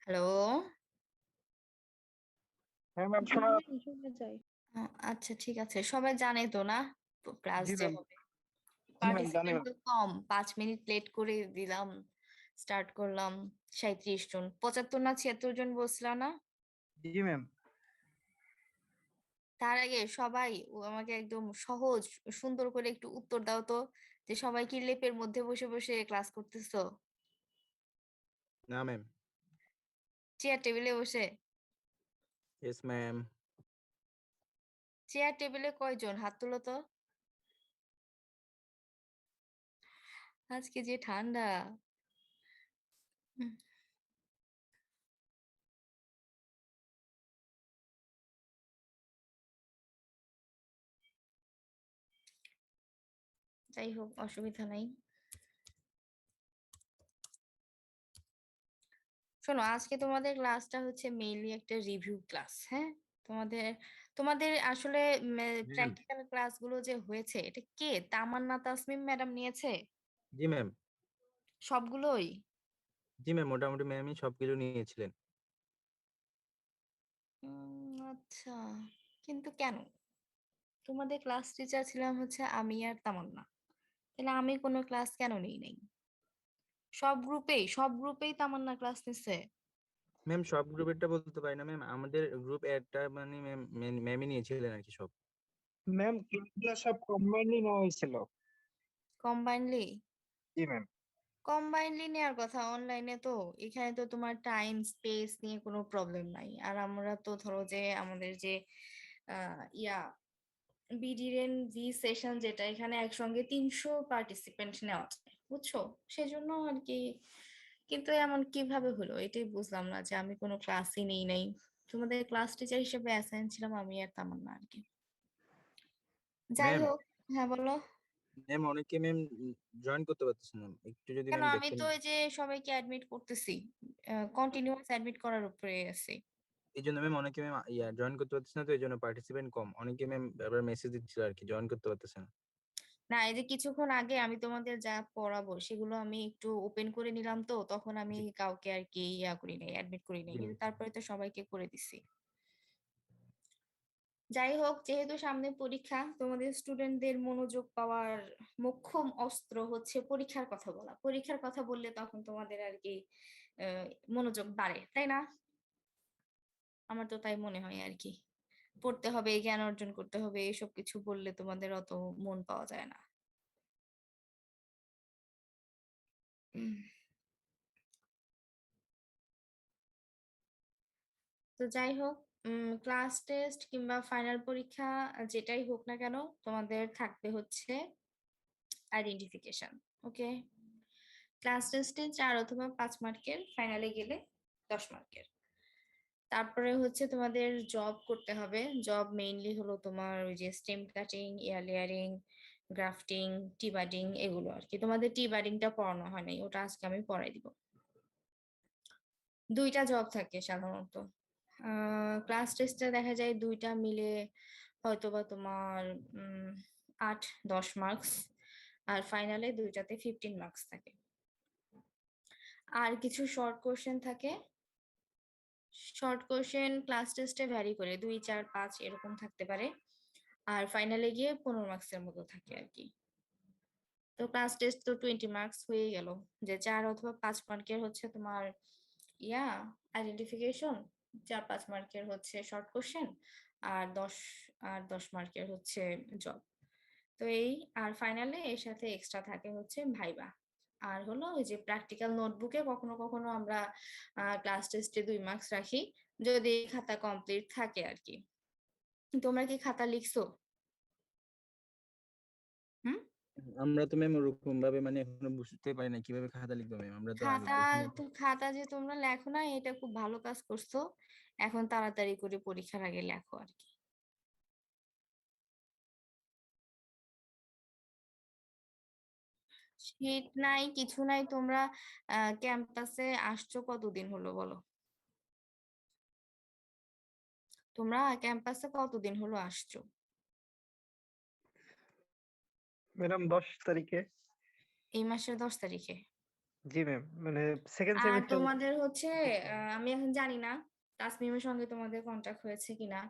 Hello. হ্যাঁ ma'am, শোনা শোনা যায়। আচ্ছা, ঠিক আছে। সবাই জানে তো না ক্লাস জি যে ম্যাম। হবে। জি ম্যাম, জানি পার্টিসিপেন্ট ম্যাম। তো কম, 5 মিনিট লেট করে দিলাম, স্টার্ট করলাম। 37 জন, 75 না 76 জন বলছিলাম না? জি ম্যাম। তার আগে সবাই আমাকে একদম সহজ সুন্দর করে একটু উত্তর দাও তো, যে সবাই কি লেপের মধ্যে বসে বসে ক্লাস করতেছো? না ম্যাম। চেয়ার টেবিলে বসে? Yes ma'am. চেয়ার টেবিলে কয়জন? হাত তুলো তো। আজকে যে ঠান্ডা। হুম, যাই হোক, অসুবিধা নাই। শোনো, আজকে তোমাদের ক্লাসটা হচ্ছে মেইনলি একটা রিভিউ ক্লাস। হ্যাঁ, তোমাদের তোমাদের আসলে জি ম্যাম। প্র্যাকটিক্যাল ক্লাসগুলো যে হয়েছে, এটা কে, তামান্না তাসমিম ম্যাডাম নিয়েছে জি ম্যাম। সবগুলোই? জি ম্যাম, মোটামুটি ম্যামই সবকিছু নিয়েছিলেন। আচ্ছা, কিন্তু কেন? তোমাদের ক্লাস টিচার ছিলাম হচ্ছে আমি আর তামান্না, তাহলে আমি কোনো ক্লাস কেন নেই নাই? সব গ্রুপেই তামান্না ক্লাস নিছে। ম্যাম, সব গ্রুপেরটা বলতে পারি না ম্যাম, আমাদের গ্রুপ একটা মানে ম্যাম ম্যামই নিয়েছিলেন আর কি সব। ম্যাম, ক্লাসগুলো সব কম্বাইন্ডলি নেওয়া হয়েছিল। কম্বাইনলি? জি ম্যাম। কম্বাইনলি নেওয়ার কথা অনলাইনে তো। এখানে তো তোমার টাইম স্পেস নিয়ে কোনো প্রবলেম নাই। আর আমরা তো ধরো যে আমাদের যে ইয়া বিডিএন ভি সেশন, যেটা এখানে একসঙ্গে 300 পার্টিসিপেন্ট নেওয়া যায়, বুঝছো? সেজন্য আর কি। কিন্তু এমন কিভাবে হলো এটাই বুঝলাম না, যে আমি কোনো ক্লাসই নেই নাই। তোমাদের ক্লাস টিচার হিসেবে অ্যাসাইন ছিলাম আমি আর তামান্না আর কি। যাই ম্যাম, হোক। হ্যাঁ, বলো। ম্যাম অনেকে ম্যাম জয়েন করতে পারতেছেন ম্যাম, একটু যদি কেন? ম্যাম আমি দেখতেন। তো এই যে সবাইকে অ্যাডমিট করতেছি, কন্টিনিউয়াস অ্যাডমিট করার উপরে আছি। এই জন্য ম্যাম অনেকে ম্যাম জয়েন করতে পারতেছে না, তো এই জন্য পার্টিসিপেন্ট কম, অনেকে ম্যাম আবার মেসেজ দিচ্ছিল আর কি, জয়েন করতে পারতেছে না। না, এই যে কিছুক্ষণ আগে আমি তোমাদের যা পড়াবো সেগুলো আমি একটু ওপেন করে নিলাম, তো তখন আমি জি কাউকে আর কি করি নাই, অ্যাডমিট করি নাই, জি কিন্তু ম্যাম। তারপরে তো সবাইকে করে দিছি। যাই হোক, যেহেতু সামনে পরীক্ষা, তোমাদের স্টুডেন্টদের মনোযোগ পাওয়ার মোক্ষম অস্ত্র হচ্ছে পরীক্ষার কথা বলা। পরীক্ষার কথা বললে তখন তোমাদের আর কি আহ, মনোযোগ বাড়ে, তাই না? আমার তো তাই মনে হয় আর কি। পড়তে হবে, জ্ঞান অর্জন করতে হবে, এসব কিছু বললে তোমাদের অত মন পাওয়া যায় না। উম, তো যাই হোক, ক্লাস টেস্ট কিংবা ফাইনাল পরীক্ষা যেটাই হোক না কেন, তোমাদের থাকবে হচ্ছে আইডেন্টিফিকেশন। ওকে? ক্লাস টেস্টে 4 অথবা 5 মার্কের, ফাইনালে গেলে 10 মার্কের। তারপরে হচ্ছে তোমাদের জব করতে হবে। জব মেইনলি হলো তোমার ওই যে stem cutting, air layering, grafting, T budding, এগুলো আর কি। তোমাদের টি বাডিংটা পড়ানো হয় নাই, ওটা আজকে আমি পড়াই দিব। 2টা জব থাকে সাধারণত। ক্লাস টেস্টে দেখা যায় 2টা মিলে হয়তোবা তোমার 8-10 মার্কস, আর ফাইনালে 2টাতে 15 মার্কস থাকে। আর কিছু শর্ট কোশ্চেন থাকে। শর্ট কোশ্চেন ক্লাস টেস্টে ভ্যারি করে, 2, 4, 5 এরকম থাকতে পারে। আর ফাইনালে গিয়ে 15 মার্কসের মতো থাকে আর কি। তো ক্লাস টেস্ট তো 20 মার্কস হয়ে গেল। যে 4 অথবা 5 মার্কের হচ্ছে তোমার ইয়া আইডেন্টিফিকেশন, 4-5 মার্কের হচ্ছে শর্ট কোশ্চেন, আর 10 মার্কের হচ্ছে জব। তো এই, আর ফাইনালে এর সাথে এক্সট্রা থাকে হচ্ছে ভাইবা। আর হলো ওই যে প্র্যাকটিক্যাল নোটবুকে কখনো কখনো আমরা ক্লাস টেস্টে 2 মার্কস রাখি, যদি খাতা কমপ্লিট থাকে আর কি। তোমরা কি খাতা লিখছো? হুম? আমরা তো ম্যাম ওরকম ভাবে মানে এখনো বুঝতে পারি না কিভাবে খাতা লিখবো ম্যাম, আমরা তো আগে খাতা, এখানে। তো খাতা যে তোমরা লেখো না, এটা খুব ভালো কাজ করছো। এখন তাড়াতাড়ি করে পরীক্ষার আগে লেখো আর কি। শীত নাই, কিছু নাই। তোমরা ক্যাম্পাসে আসছো কতদিন হলো বলো? তোমরা ক্যাম্পাসে কতদিন হলো আসছো? ম্যাডাম, 10 তারিখে। এই মাসের 10 তারিখে? জি ম্যাম, মানে সেকেন্ড আর সেমিস্টার। তোমাদের হচ্ছে আমি এখন জানি না তাসমিমের সঙ্গে তোমাদের কন্টাক্ট হয়েছে কিনা,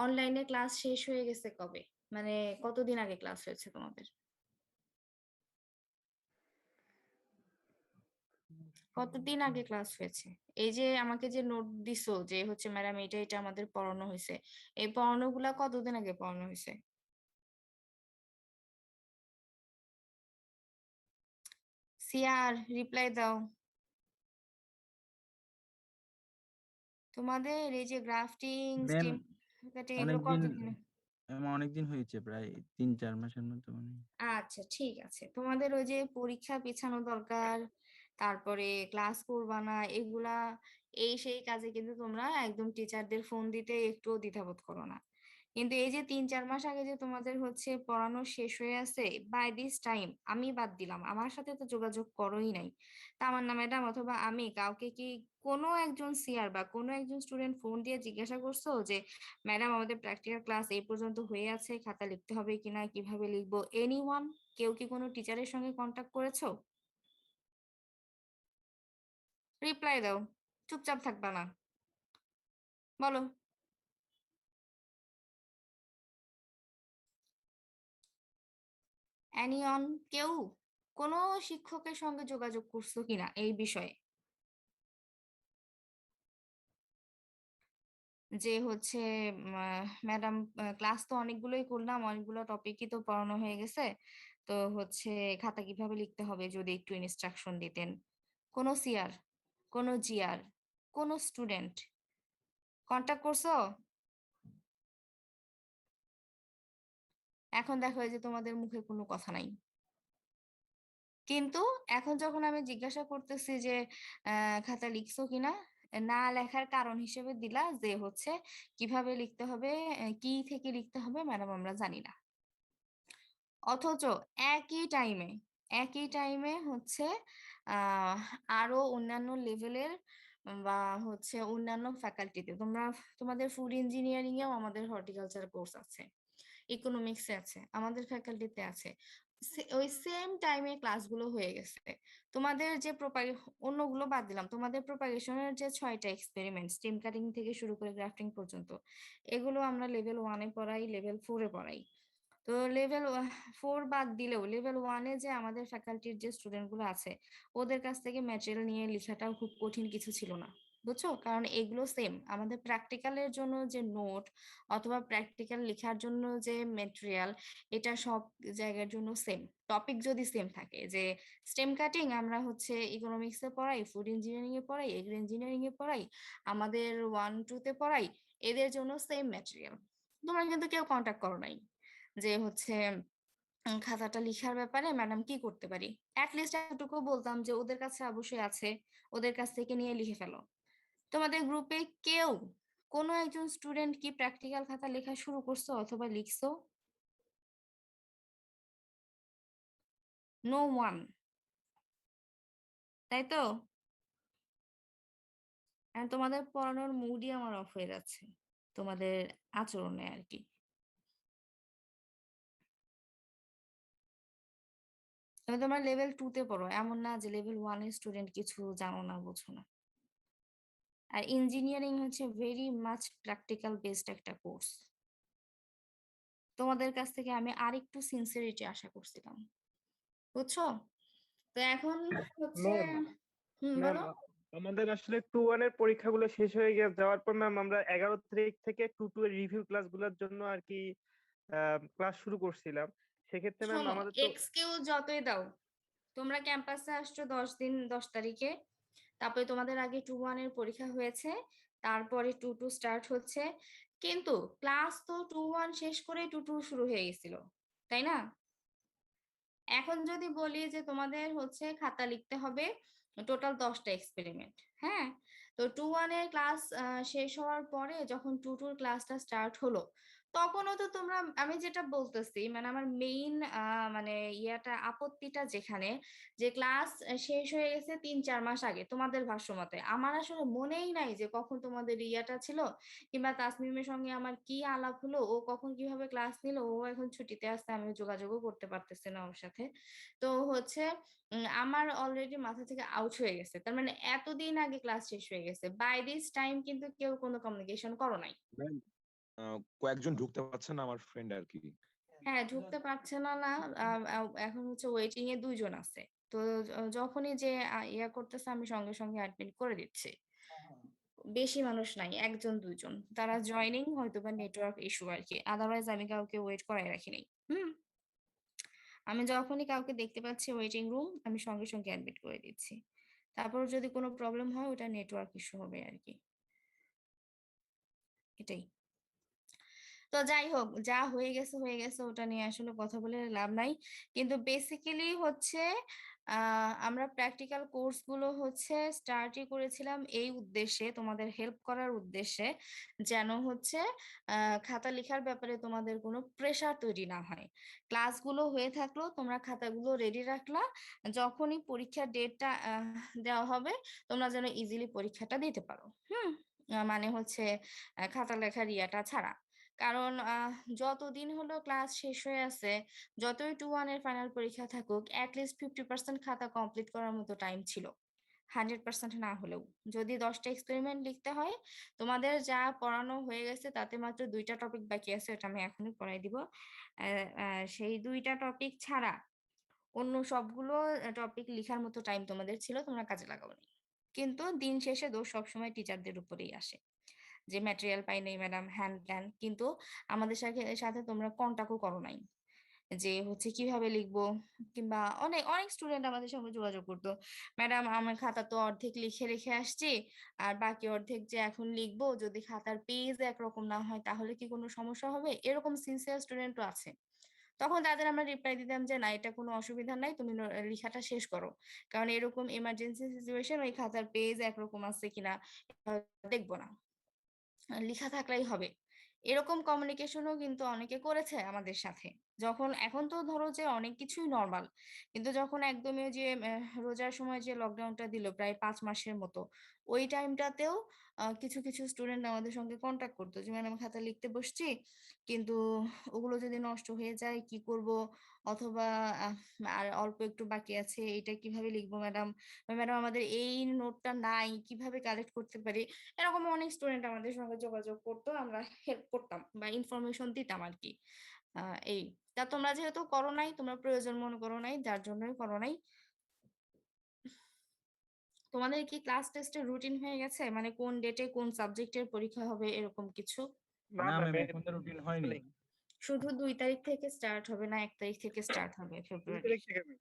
অনলাইনে ক্লাস শেষ হয়ে গেছে কবে, মানে কতদিন আগে ক্লাস হয়েছে তোমাদের, কতদিন আগে ক্লাস হয়েছে? এই যে আমাকে যে নোট দিছো যে হচ্ছে ম্যাডাম এটা এটা আমাদের পড়ানো হয়েছে, এই পড়ানো গুলা কতদিন আগে পড়ানো হয়েছে? সিয়ার রিপ্লাই দাও। তোমাদের এই যে গ্রাফটিং ম্যাম স্টেম কাটিং এগুলো অনেকদিন কতদিন? অনেকদিন হয়েছে, প্রায় 3-4 মাসের মতো মানে। আচ্ছা ঠিক আছে, তোমাদের ওই যে পরীক্ষা পিছানো দরকার, তারপরে ক্লাস করবা না, এগুলা এই সেই কাজে কিন্তু তোমরা একদম টিচারদের ফোন দিতে একটুও দ্বিধাবোধ করো না। কিন্তু এই যে 3-4 মাস আগে যে তোমাদের হচ্ছে পড়ানো শেষ হয়ে আছে, বাই দিস টাইম আমি বাদ দিলাম, আমার সাথে তো যোগাযোগ করোই নাই, তামান্না ম্যাডাম অথবা আমি কাউকে কি কোনো একজন সিআর বা কোনো একজন স্টুডেন্ট ফোন দিয়ে জিজ্ঞাসা করছো যে ম্যাডাম আমাদের প্র্যাকটিক্যাল ক্লাস এই পর্যন্ত হয়ে আছে, খাতা লিখতে হবে কিনা, কিভাবে লিখবো? এনিওয়ান? কেউ কি কোনো টিচারের সঙ্গে কন্টাক্ট করেছো? রিপ্লাই দাও, চুপচাপ থাকবা না, বলো। অ্যানিয়ন? কেউ কোনো শিক্ষকের সঙ্গে যোগাযোগ করছো কিনা এই বিষয়ে, যে হচ্ছে ম্যাডাম ক্লাস তো অনেকগুলোই করলাম, অনেকগুলো টপিকই তো পড়ানো হয়ে গেছে, তো হচ্ছে খাতা কিভাবে লিখতে হবে যদি একটু ইনস্ট্রাকশন দিতেন? কোনো সিআর, কোনো জিআর, কোনো স্টুডেন্ট কন্টাক্ট করছো? এখন দেখো এই যে তোমাদের মুখে কোনো কথা নাই, কিন্তু এখন যখন আমি জিজ্ঞাসা করতেছি যে খাতা লিখছো কিনা, না লেখার কারণ হিসেবে দিলা যে হচ্ছে কিভাবে লিখতে হবে, কি থেকে লিখতে হবে ম্যাডাম আমরা জানি না। অথচ একই টাইমে হচ্ছে আহ আরো অন্যান্য লেভেলের বা হচ্ছে অন্যান্য ফ্যাকাল্টিতে তোমরা, তোমাদের ফুড ইঞ্জিনিয়ারিং এও আমাদের হর্টিকালচার কোর্স আছে, ইকোনমিক্সে আছে, আমাদের ফ্যাকাল্টিতে আছে, ওই সেম টাইমে ক্লাসগুলো হয়ে গেছে। তোমাদের যে অন্যগুলো বাদ দিলাম, তোমাদের প্রোপাগেশনের যে 6টা এক্সপেরিমেন্ট স্টেম কাটিং থেকে শুরু করে গ্রাফটিং পর্যন্ত, এগুলো আমরা লেভেল 1-এ পড়াই, লেভেল 4-এ পড়াই। তো লেভেল 4 বাদ দিলেও লেভেল 1-এ যে আমাদের ফ্যাকাল্টির যে স্টুডেন্ট গুলো আছে, ওদের কাছ থেকে ম্যাটেরিয়াল নিয়ে লেখাটাও খুব কঠিন কিছু ছিল না, বুঝছো? কারণ এগুলো সেম, আমাদের প্র্যাকটিক্যালের জন্য যে নোট অথবা প্র্যাকটিক্যাল লেখার জন্য যে ম্যাটেরিয়াল, এটা সব জায়গার জন্য সেম। টপিক যদি সেম থাকে, যে স্টেম কাটিং আমরা হচ্ছে ইকোনমিক্সে পড়াই, ফুড ইঞ্জিনিয়ারিং এ পড়াই, এগ্রি ইঞ্জিনিয়ারিং এ পড়াই, আমাদের 1-2-তে পড়াই, এদের জন্য সেম ম্যাটেরিয়াল। তোমরা কিন্তু কেউ কন্ট্যাক্ট করো নাই যে হচ্ছে খাতাটা লিখার ব্যাপারে ম্যাডাম কি করতে পারি, অ্যাটলিস্ট এতটুকু বলতাম যে ওদের কাছে অবশ্যই আছে, ওদের কাছ থেকে নিয়ে লিখে ফেলো। তোমাদের গ্রুপে কেউ, কোনো একজন স্টুডেন্ট কি প্র্যাকটিক্যাল খাতা লেখা শুরু করছো অথবা লিখছো? নো ওয়ান, তাই তো? And তোমাদের পড়ানোর মুডই আমার অফ হয়ে যাচ্ছে তোমাদের আচরণে আর কি। তবে তোমরা লেভেল 2-তে পড়ো, এমন না যে লেভেল 1-এর স্টুডেন্ট কিছু জানো না, বোঝো না। আর ইঞ্জিনিয়ারিং হচ্ছে ভেরি মাচ প্র্যাকটিক্যাল বেসড একটা কোর্স, তোমাদের কাছ থেকে আমি আরেকটু সিনসিয়ারিটি আশা করছিলাম, বুঝছো? তো এখন হচ্ছে ম্যাম, ম্যাম বলো। আমাদের আসলে 2-1 এর পরীক্ষাগুলো শেষ হয়ে যাওয়ার পর ম্যাম আমরা 11 তারিখ থেকে 2-2 এর রিভিউ ক্লাসগুলোর জন্য আর কি ক্লাস শুরু করছিলাম। সেক্ষেত্রে ম্যাম শোনো, আমাদের তো এক্সকিউজ যতই দাও, তোমরা ক্যাম্পাসে আসছো 10 দিন, 10 তারিখে, তারপরে তোমাদের আগে 2-1 এর পরীক্ষা হয়েছে, তারপরে 2-2 স্টার্ট হচ্ছে, কিন্তু ক্লাস তো 2-1 শেষ করে 2-2 শুরু হয়ে গেছিল, তাই না? এখন যদি বলি যে তোমাদের হচ্ছে খাতা লিখতে হবে টোটাল 10টা এক্সপেরিমেন্ট, হ্যাঁ, তো 2-1 এর ক্লাস শেষ হওয়ার পরে যখন 2-2 ক্লাসটা স্টার্ট হলো, তখনও তো তোমরা, আমি যেটা বলতেছি মানে আমার মেইন মানে আপত্তিটা যেখানে, যে ক্লাস শেষ হয়ে গেছে 3-4 মাস আগে তোমাদের ভাষ্য মতে। আমার আসলে মনেই নাই যে কখন তোমাদের ছিল, কিংবা তাসমিমের সঙ্গে আমার কি আলাপ হলো, ও কখন কিভাবে ক্লাস নিল। ও এখন ছুটিতে আসছে, আমি যোগাযোগও করতে পারতেছি না ওর সাথে। তো হচ্ছে আমার অলরেডি মাথা থেকে আউট হয়ে গেছে। তার মানে এতদিন আগে ক্লাস শেষ হয়ে গেছে, বাই দিস টাইম কিন্তু কেউ কোনো কমিউনিকেশন করো নাই। ম্যাম, কয়েকজন ঢুকতে পারছে না আমার ফ্রেন্ড আর কি। হ্যাঁ, ঢুকতে পারছে না না। এখন হচ্ছে ওয়েটিং এ 2 জন আছে। তো যখনই যে করতেছে, আমি সঙ্গে সঙ্গে অ্যাডমিট করে দিচ্ছি। বেশি মানুষ নাই, 1-2 জন। তারা জয়নিং, হয়তো বা নেটওয়ার্ক ইস্যু আর কি। আদারওয়াইজ আমি কাউকে ওয়েট করাই রাখি নাই। আমি যখনই কাউকে দেখতে পাচ্ছি ওয়েটিং রুম, আমি সঙ্গে সঙ্গে অ্যাডমিট করে দিচ্ছি। তারপর যদি কোনো প্রবলেম হয়, ওটা নেটওয়ার্ক ইস্যু হবে আর কি। এটাই। তো যাই হোক, যা হয়ে গেছে হয়ে গেছে, ওটা নিয়ে আসলে কথা বলে লাভ নাই। কিন্তু বেসিক্যালি হচ্ছে আমরা প্র্যাকটিক্যাল কোর্সগুলো হচ্ছে স্টার্টই করেছিলাম এই উদ্দেশ্যে, তোমাদের হেল্প করার উদ্দেশ্যে, যেন হচ্ছে খাতা লেখার ব্যাপারে তোমাদের কোনো প্রেশার তৈরি না হয়। ক্লাসগুলো হয়ে থাকলো, তোমরা খাতাগুলো রেডি রাখলা, যখনই পরীক্ষার ডেটটা দেওয়া হবে, তোমরা যেন ইজিলি পরীক্ষাটা দিতে পারো। মানে হচ্ছে খাতা লেখার ইয়াটা ছাড়া। কারণ যতদিন হলো ক্লাস শেষ হয়ে আছে, যতই 2-1 এর ফাইনাল পরীক্ষা থাকুক, অ্যাটলিস্ট 50% খাতা কমপ্লিট করার মতো টাইম ছিল। 100% না হলেও যদি 10টা এক্সপেরিমেন্ট লিখতে হয়, তোমাদের যা পড়ানো হয়ে গেছে তাতে মাত্র 2টা টপিক বাকি আছে, ওটা আমি এখনই পড়াই দিব। সেই 2টা টপিক ছাড়া অন্য সবগুলো টপিক লিখার মতো টাইম তোমাদের ছিল, তোমরা কাজে লাগাওনি। কিন্তু দিন শেষে দোষ সবসময় টিচারদের উপরেই আসে, যে ম্যাটেরিয়াল পাই নাই ম্যাডাম, হ্যান ত্যান। কিন্তু আমাদের সাথে সাথে তোমরা কন্টাক্টও করো নাই যে হচ্ছে কিভাবে লিখবো। কিংবা অনেক অনেক স্টুডেন্ট আমাদের সঙ্গে যোগাযোগ করতো, ম্যাডাম আমার খাতা তো অর্ধেক লিখে রেখে আসছি, আর বাকি অর্ধেক যে এখন লিখবো, যদি খাতার পেজ একরকম না হয় তাহলে কি কোনো সমস্যা হবে? এরকম সিনসিয়ার স্টুডেন্টও আছে। তখন তাদের আমরা রিপ্লাই দিতাম যে না, এটা কোনো অসুবিধা নাই, তুমি লেখাটা শেষ করো, কারণ এরকম এমার্জেন্সি সিচুয়েশন ওই খাতার পেজ একরকম আছে কিনা দেখবো না, লেখা থাকলেই হবে। এরকম কমিউনিকেশনও কিন্তু অনেকে করেছে আমাদের সাথে। যখন এখন তো ধরো যে অনেক কিছুই নর্মাল, কিন্তু যখন একদমই ওই যে রোজার সময় যে লকডাউনটা দিল প্রায় 5 মাসের মতো, ওই টাইমটাতেও কিছু কিছু স্টুডেন্ট আমাদের সঙ্গে কন্ট্যাক্ট করতো যে ম্যাডাম খাতা লিখতে বসছি, কিন্তু ওগুলো যদি নষ্ট হয়ে যায় কি করব, অথবা আহ, আর অল্প একটু বাকি আছে, এটা কিভাবে লিখবো ম্যাডাম, ম্যাডাম আমাদের এই নোটটা নাই, কিভাবে কালেক্ট করতে পারি। এরকম অনেক স্টুডেন্ট আমাদের সঙ্গে যোগাযোগ করতো, আমরা হেল্প করতাম বা ইনফরমেশন দিতাম আর কি। এই তা তোমরা যেহেতু করো নাই, তোমরা প্রয়োজন মনে করো নাই, যার জন্যই করো নাই। তোমাদের কি ক্লাস টেস্টের রুটিন হয়ে গেছে, মানে কোন ডেটে কোন সাবজেক্টের পরীক্ষা হবে এরকম কিছু? না না ম্যাম, ম্যাম, এখন তো রুটিন হয়নি। শুধু 2 তারিখ থেকে স্টার্ট হবে, না 1 তারিখ থেকে স্টার্ট হবে 2 ফেব্রুয়ারি? তারিখ থেকে ma'am।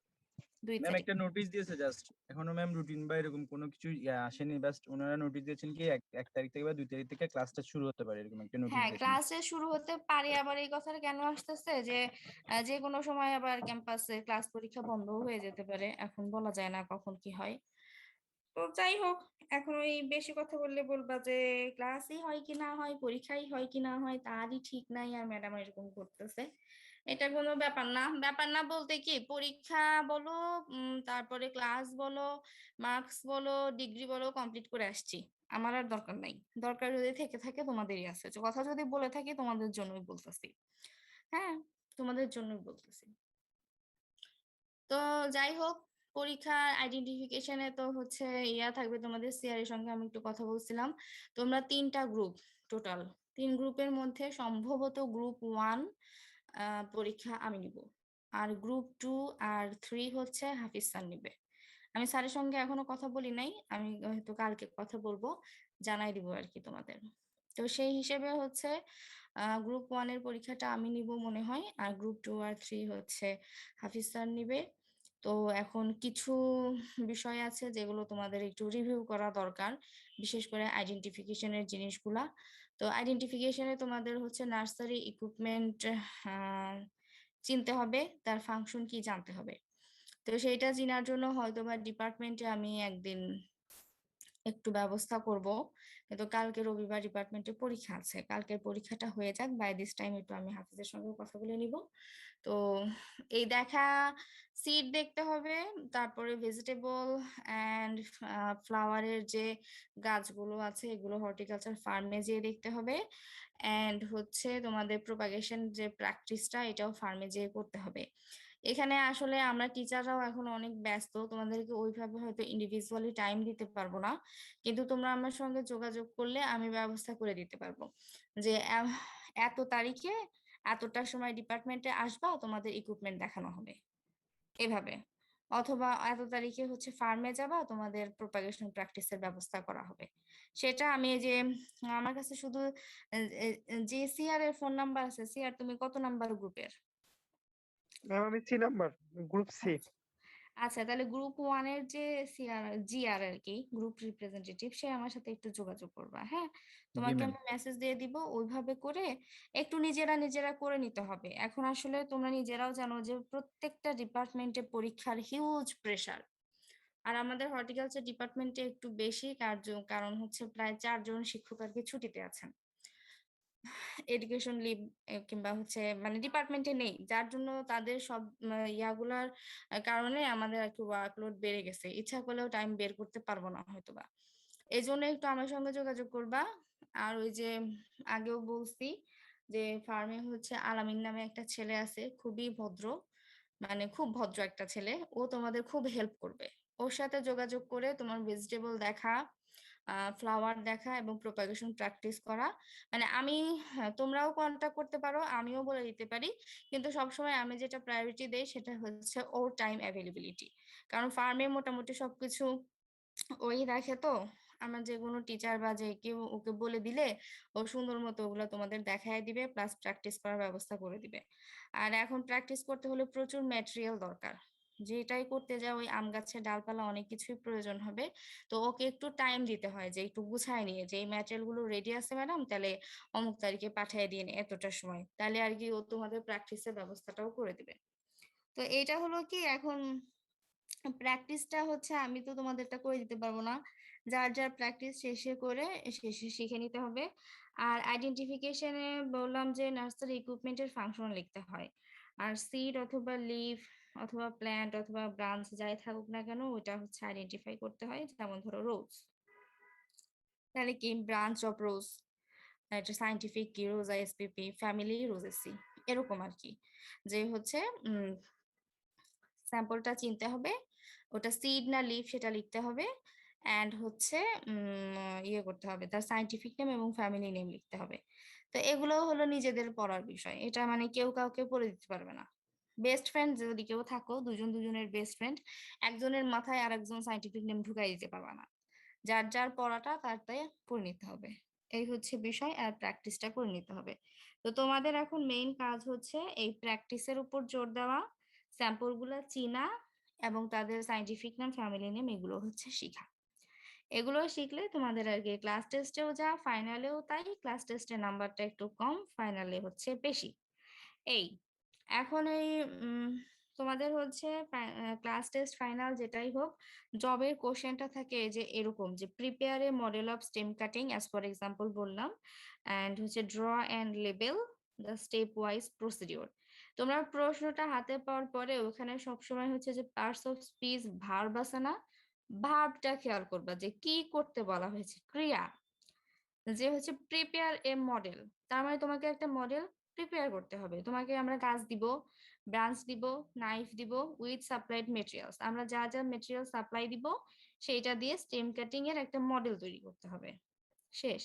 2 ম্যাম তারিখ। একটা নোটিশ দিয়েছে জাস্ট, এখনো ম্যাম রুটিন বা এরকম কোনো কিছু আসেনি। জাস্ট ওনারা নোটিশ দিয়েছেন কি 1 তারিখ থেকে বা 2 তারিখ থেকে ক্লাসটা শুরু হতে পারে, এরকম একটা নোটিশ হ্যাঁ, দিয়েছেন। ক্লাসে শুরু হতে পারে, আবার এই কথাটা কেন আসতেছে যে যে কোনো সময় আবার ক্যাম্পাসে ক্লাস পরীক্ষা বন্ধ হয়ে যেতে পারে, এখন বলা যায় না কখন কি হয়। তো যাই হোক, এখন ওই বেশি কথা বললে বলবা যে ক্লাসই হয় কি না হয়, পরীক্ষাই হয় কি না হয়, তারই ঠিক নাই, আর ম্যাডাম এরকম করতেছে। এটা কোনো ব্যাপার না। ব্যাপার না বলতে কি, পরীক্ষা বলো, তারপরে ক্লাস বলো, মার্কস বলো, ডিগ্রি বলো, কমপ্লিট করে আসছি। আমার আর দরকার নাই। দরকার যদি থেকে থাকে তোমাদেরই আছে। যে কথা যদি বলে থাকি, তোমাদের জন্যই বলতেছি। হ্যাঁ, তোমাদের জন্যই বলতেছি। তো যাই হোক, পরীক্ষার আইডেন্টিফিকেশনে তো হচ্ছে থাকবে তোমাদের। সিআর এর সঙ্গে আমি একটু কথা বলছিলাম, তোমরা 3টা গ্রুপ, টোটাল 3 গ্রুপের মধ্যে সম্ভবত গ্রুপ 1 পরীক্ষা আমি নিব, আর গ্রুপ 2 আর 3 হচ্ছে হাফিজ স্যার নিবে। আমি স্যারের সঙ্গে এখনো কথা বলি নাই, আমি হয়তো কালকে কথা বলবো, জানাই দিব আর কি তোমাদের। তো সেই হিসেবে হচ্ছে গ্রুপ 1 এর পরীক্ষাটা আমি নিব মনে হয়, আর গ্রুপ 2 আর 3 হচ্ছে হাফিজ স্যার নিবে। তো এখন কিছু বিষয় আছে যেগুলো তোমাদের একটু রিভিউ করা দরকার, বিশেষ করে আইডেন্টিফিকেশনের জিনিসগুলা। তো আইডেন্টিফিকেশনে তোমাদের হচ্ছে নার্সারি ইকুইপমেন্ট চিনতে হবে, তার ফাংশন কি জানতে হবে। তো সেইটা চেনার জন্য হয়তো বা ডিপার্টমেন্টে আমি একদিন একটু ব্যবস্থা করব, কিন্তু কালকে রবিবার ডিপার্টমেন্টে পরীক্ষা আছে, কালকের পরীক্ষাটা হয়ে যাক, বাই দিস টাইম একটু আমি হাফিজের সঙ্গে কথা বলে নিব। তো এই দেখা, সিড দেখতে হবে, তারপরে ভেজিটেবল অ্যান্ড ফ্লাওয়ারের যে গাছগুলো আছে এগুলো হর্টিকালচার ফার্মে যেয়ে দেখতে হবে, অ্যান্ড হচ্ছে তোমাদের প্রোপাগেশন যে প্র্যাকটিসটা এটাও ফার্মে যেয়ে করতে হবে। এখানে আসলে আমরা টিচাররাও এখন অনেক ব্যস্ত, তোমাদেরকে ওইভাবে হয়তো ইন্ডিভিজুয়ালি টাইম দিতে পারবো না, কিন্তু তোমরা আমার সঙ্গে যোগাযোগ করলে আমি ব্যবস্থা করে দিতে পারবো যে এত তারিখে এতটার সময় ডিপার্টমেন্টে আসবা, তোমাদের ইকুইপমেন্ট দেখানো হবে এভাবে, অথবা এত তারিখে হচ্ছে ফার্মে যাবা, তোমাদের প্রোপাগেশন প্র্যাকটিসের ব্যবস্থা করা হবে। সেটা আমি এই যে আমার কাছে শুধু যে সিআর এর ফোন নাম্বার আছে, সিআর তুমি কত নাম্বার গ্রুপের? ম্যাম আমি সি নাম্বার, গ্রুপ সি। আচ্ছা, তাহলে গ্রুপ 1 এর যে জিআর আর কি, গ্রুপ রিপ্রেজেন্টেটিভ, সে আমার সাথে একটু যোগাযোগ করবা, হ্যাঁ? জি তোমাকে ম্যাম। আমি মেসেজ দিয়ে দিব, ওইভাবে করে একটু নিজেরা নিজেরা করে নিতে হবে। এখন আসলে তোমরা নিজেরাও জানো যে প্রত্যেকটা ডিপার্টমেন্টে পরীক্ষার হিউজ প্রেসার, আর আমাদের হর্টিকালচার ডিপার্টমেন্টে একটু বেশি কার্য, কারণ হচ্ছে প্রায় 4 জন শিক্ষক আর কি ছুটিতে আছেন, এডুকেশন লিভ কিংবা হচ্ছে মানে ডিপার্টমেন্টে নেই, যার জন্য তাদের সব ইয়াগুলার কারণে আমাদের আর কি ওয়ার্কলোড বেড়ে গেছে, ইচ্ছা করলেও টাইম বের করতে পারবো না হয়তোবা। এই জন্য একটু আমার সঙ্গে যোগাযোগ করবা। আর ওই যে আগেও বলছি যে ফার্মে হচ্ছে আলামিন নামে একটা ছেলে আছে, খুবই ভদ্র, মানে খুব ভদ্র একটা ছেলে, ও তোমাদের খুব হেল্প করবে। ওর সাথে যোগাযোগ করে তোমার ভেজিটেবল দেখা, ফ্লাওয়ার দেখা এবং প্রোপাগেশন প্র্যাকটিস করা, মানে আমি, হ্যাঁ, তোমরাও কন্টাক্ট করতে পারো, আমিও বলে দিতে পারি, কিন্তু সবসময় আমি যেটা প্রায়োরিটি দেই সেটা হচ্ছে ওর টাইম অ্যাভেলেবিলিটি, কারণ ফার্মে মোটামুটি সবকিছু ওই দেখে। তো আমার যে কোনো টিচার বা যে কেউ ওকে বলে দিলে ও সুন্দর মতো ওগুলো তোমাদের দেখায় দিবে, প্লাস প্র্যাকটিস করার ব্যবস্থা করে দিবে। আর এখন প্র্যাকটিস করতে হলে প্রচুর ম্যাটেরিয়াল দরকার, যেটাই করতে যাও ওই আম গাছের ডালপালা অনেক কিছুই প্রয়োজন হবে। তো ওকে একটু টাইম দিতে হয় যে একটু গুছায় নিয়ে যে এই ম্যাটেরিয়াল গুলো রেডি আছে ম্যাডাম, তাহলে অমুক তারিখে পাঠিয়ে দিন এতটার সময়, তাহলে আর কি ও তোমাদের প্র্যাকটিসের ব্যবস্থাটাও করে দিবে। তো এইটা হলো কি, এখন প্র্যাকটিসটা হচ্ছে আমি তো তোমাদেরটা করে দিতে পারবো না, যার যার প্র্যাকটিস শেষে করে শেষে শিখে নিতে হবে। আর আইডেন্টিফিকেশনে বললাম যে নার্সারি ইকুইপমেন্টের ফাংশন লিখতে হয়, আর সিড অথবা লিফ অথবা প্ল্যান্ট অথবা ব্রাঞ্চ যাই থাকুক না কেন ওইটা হচ্ছে আইডেন্টিফাই করতে হয়। যেমন ধরো রোজ, তাহলে কি ব্রাঞ্চ অফ রোজ, এটা সাইন্টিফিক কি রোজা এসপিপি, ফ্যামিলি রোজেসি, এরকম আর কি, যে হচ্ছে স্যাম্পলটা চিনতে হবে, ওটা সিড না লিফ সেটা লিখতে হবে, অ্যান্ড হচ্ছে ইয়ে করতে হবে, তার সাইন্টিফিক নেম এবং ফ্যামিলি নেম লিখতে হবে। তো এগুলো হলো নিজেদের পড়ার বিষয়, এটা মানে কেউ কাউকে পড়ে দিতে পারবে না। বেস্ট ফ্রেন্ড যদি কেউ থাকো, দুজন দুজনের বেস্ট ফ্রেন্ড, একজনের মাথায় আর একজন সাইন্টিফিক নেম ঢুকাই দিতে পারবে না, যার যার পড়াটা তার তাই করে নিতে হবে। এই হচ্ছে বিষয়, আর প্র্যাকটিসটা করে নিতে হবে। তো তোমাদের এখন মেইন কাজ হচ্ছে এই প্র্যাকটিসের উপর জোর দেওয়া, স্যাম্পল গুলা চিনা এবং তাদের সাইন্টিফিক নাম ফ্যামিলি নেম এগুলো হচ্ছে শিখা। এগুলো শিখলে তোমাদের আর কি ক্লাস টেস্টেও যা, ফাইনালেও তাই, ক্লাস টেস্টের নাম্বারটা একটু কম, ফাইনালে হচ্ছে বেশি। এই এখন এই তোমাদের হচ্ছে ক্লাস টেস্ট ফাইনাল যেটাই হোক, জবের কোশ্চেনটা থাকে যে এরকম, যে prepare a model of stem cutting as for example বললাম, অ্যান্ড হচ্ছে draw and label the step wise procedure. তোমরা প্রশ্নটা হাতে পাওয়ার পরে ওখানে সবসময় হচ্ছে যে পার্টস অফ স্পিচ ভার্ব আছে না, ভার্বটা খেয়াল করবা যে কি করতে বলা হয়েছে, ক্রিয়া, যে হচ্ছে প্রিপেয়ার এ মডেল, তার মানে তোমাকে একটা মডেল প্রিপেয়ার করতে হবে। তোমাকে আমরা গাছ দিব, ব্রাঞ্চ দিব, নাইফ দিব, উইথ সাপ্লাইড মেটেরিয়ালস, আমরা যা যা মেটেরিয়াল সাপ্লাই দিব সেইটা দিয়ে স্টেম কাটিং এর একটা মডেল তৈরি করতে হবে। শেষ।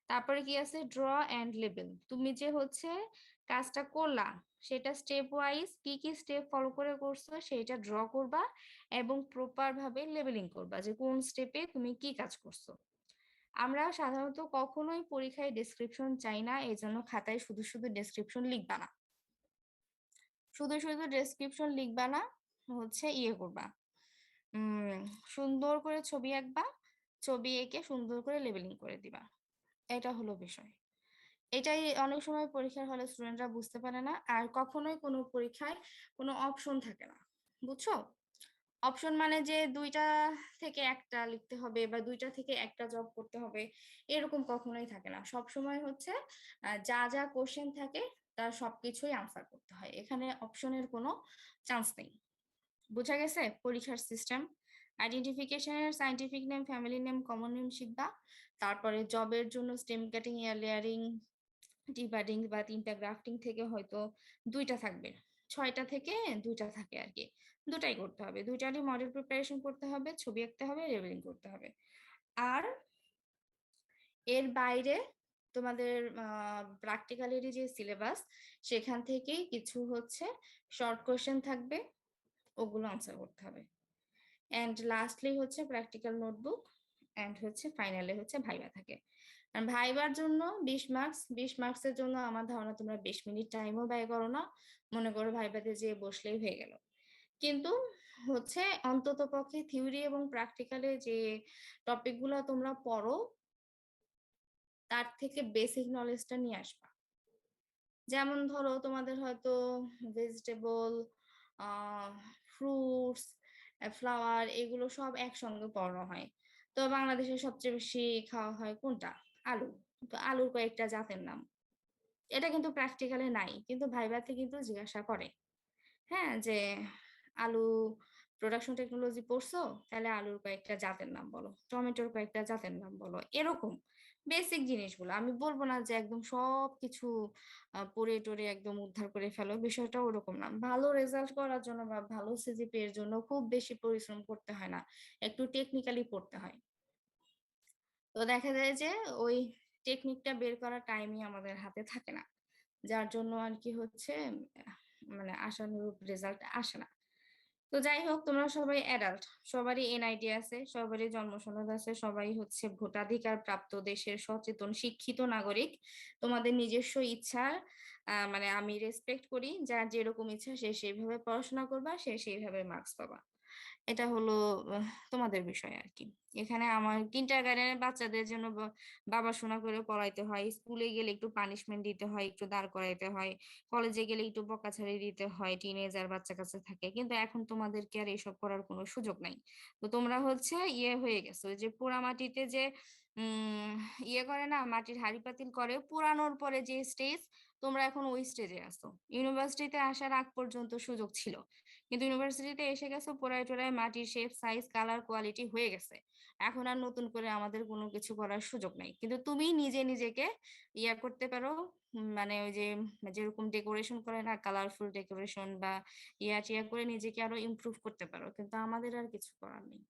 তারপরে কি আছে, ড্র অ্যান্ড লেবেল, তুমি যে হচ্ছে কাজটা করলা সেটা স্টেপ ওয়াইজ কি কি স্টেপ ফলো করে করছো সেটা ড্র করবা এবং প্রপার ভাবে লেবেলিং করবা যে কোন স্টেপে তুমি কি কাজ করছো। আমরা সাধারণত কখনোই পরীক্ষায় ডেসক্রিপশন চাই না, এই জন্য খাতায় শুধু শুধু ডেসক্রিপশন লিখবা না, শুধু শুধু ডেসক্রিপশন লিখবা না, হচ্ছে ইয়ে করবা, উম সুন্দর করে ছবি আঁকবা, ছবি এঁকে সুন্দর করে লেবেলিং করে দিবা। এটা হলো বিষয়। এটাই অনেক সময় পরীক্ষার হলে স্টুডেন্টরা বুঝতে পারে না, আর কখনোই কোনো পরীক্ষায় কোনো অপশন থাকে না, বুঝছো? অপশন মানে যে দুইটা থেকে একটা লিখতে হবে বা দুইটা থেকে একটা জব করতে হবে, এরকম কখনোই থাকে না। সব সময় হচ্ছে যা যা কোশ্চেন থাকে তার সবকিছুই আনসার করতে হয়, এখানে অপশনের কোনো চান্স নেই। বোঝা গেছে পরীক্ষার সিস্টেম? আইডেন্টিফিকেশনের scientific name, family name, common name শিখবা। তারপরে জবের জন্য stem cutting, air layering, T budding বা 3টা গ্রাফটিং থেকে হয়তো 2টা থাকবে, 6টা থেকে 2টা থাকে আর কি। দুটাই করতে হবে, দুইটারই মডেল প্রিপারেশন করতে হবে, ছবি আঁকতে হবে, লেবেলিং করতে হবে। আর এর বাইরে তোমাদের প্র্যাকটিক্যালেরই যে সিলেবাস, সেখান থেকেই কিছু হচ্ছে শর্ট কোশ্চেন থাকবে, ওগুলো আনসার করতে হবে। এন্ড লাস্টলি হচ্ছে প্র্যাকটিক্যাল নোটবুক, এন্ড হচ্ছে ফাইনালে হচ্ছে ভাইবা থাকে। আর ভাইবার জন্য 20 মার্কস, 20 মার্কসের জন্য আমার ধারণা তোমরা 20 মিনিট টাইমও ব্যয় করো না, মনে করো ভাইবাতে যেয়ে বসলেই হয়ে গেল। কিন্তু হচ্ছে অন্তত পক্ষে থিওরি এবং প্র্যাকটিক্যালে যে টপিকগুলো তোমরা পড়ো তার থেকে বেসিক নলেজটা নিয়ে আসবা। যেমন ধরো তোমাদের হয়তো ভেজিটেবল, ফ্রুটস, ফ্লাওয়ার, এগুলো সব একসঙ্গে পড়ানো হয়। তো বাংলাদেশে সবচেয়ে বেশি খাওয়া হয় কোনটা? আলু। তো আলুর কয়েকটা জাতের নাম, এটা কিন্তু প্র্যাকটিক্যালে নাই, কিন্তু ভাইভাতে কিন্তু জিজ্ঞাসা করে। হ্যাঁ, যে আলু প্রোডাকশন টেকনোলজি পড়ছো, তাহলে আলুর কয়েকটা জাতের নাম বলো, টমেটোর কয়েকটা জাতের নাম বলো, এরকম বেসিক জিনিসগুলো। আমি বলবো না যে একদম সবকিছু পড়ে টরে একদম উদ্ধার করে ফেলো, বিষয়টা ওরকম না। ভালো রেজাল্ট করার জন্য বা ভালো সিজিপি এর জন্য খুব বেশি পরিশ্রম করতে হয় না, একটু টেকনিক্যালি পড়তে হয়। তো দেখা যায় যে ওই টেকনিকটা বের করার টাইমই আমাদের হাতে থাকে না, যার জন্য আর কি হচ্ছে মানে আশানুরূপ রেজাল্ট আসে না। তো যাই হোক, তোমরা সবাই অ্যাডাল্ট, সবারই এনআইডি আছে, সবারই জন্ম সনদ আছে, সবাই হচ্ছে ভোটাধিকার প্রাপ্ত দেশের সচেতন শিক্ষিত নাগরিক। তোমাদের নিজস্ব ইচ্ছার মানে আমি রেসপেক্ট করি, যার যেরকম ইচ্ছা সে সেইভাবে পড়াশোনা করবা, সে সেইভাবে মার্কস পাবা। এটা হলো তোমাদের বিষয় আর কি। এখানে আমার কিন্ডারগার্টেনের বাচ্চাদের জন্য বাবা শোনা করে পড়াইতে হয়, স্কুলে গেলে একটু পানিশমেন্ট দিতে হয়, একটু দাঁড় করাইতে হয়, কলেজে গেলে একটু বকাঝাড়ি দিতে হয়, টিনেজার বাচ্চা কাছে থাকে। কিন্তু এখন তোমাদেরকে আর এসব করার কোনো সুযোগ নাই। তো তোমরা হচ্ছে ইয়ে হয়ে গেছো, যে পোড়া মাটিতে যে ইয়ে করে না, মাটির হাঁড়ি পাতিল করে, পুরানোর পরে যে স্টেজ, তোমরা এখন ওই স্টেজে আছো। ইউনিভার্সিটিতে আসার আগ পর্যন্ত সুযোগ ছিল, কিন্তু ইউনিভার্সিটিতে এসে গেছো, পোড়ায় টোড়ায় মাটির শেপ, সাইজ, কালার, কোয়ালিটি হয়ে গেছে। এখন আর নতুন করে আমাদের কোনো কিছু করার সুযোগ নাই। কিন্তু তুমি নিজে নিজেকে ইয়া করতে পারো, মানে ওই যে যেরকম ডেকোরেশন করে না, কালারফুল ডেকোরেশন বা ইয়া টিয়া করে নিজেকে আরো ইমপ্রুভ করতে পারো, কিন্তু আমাদের আর কিছু করার নেই।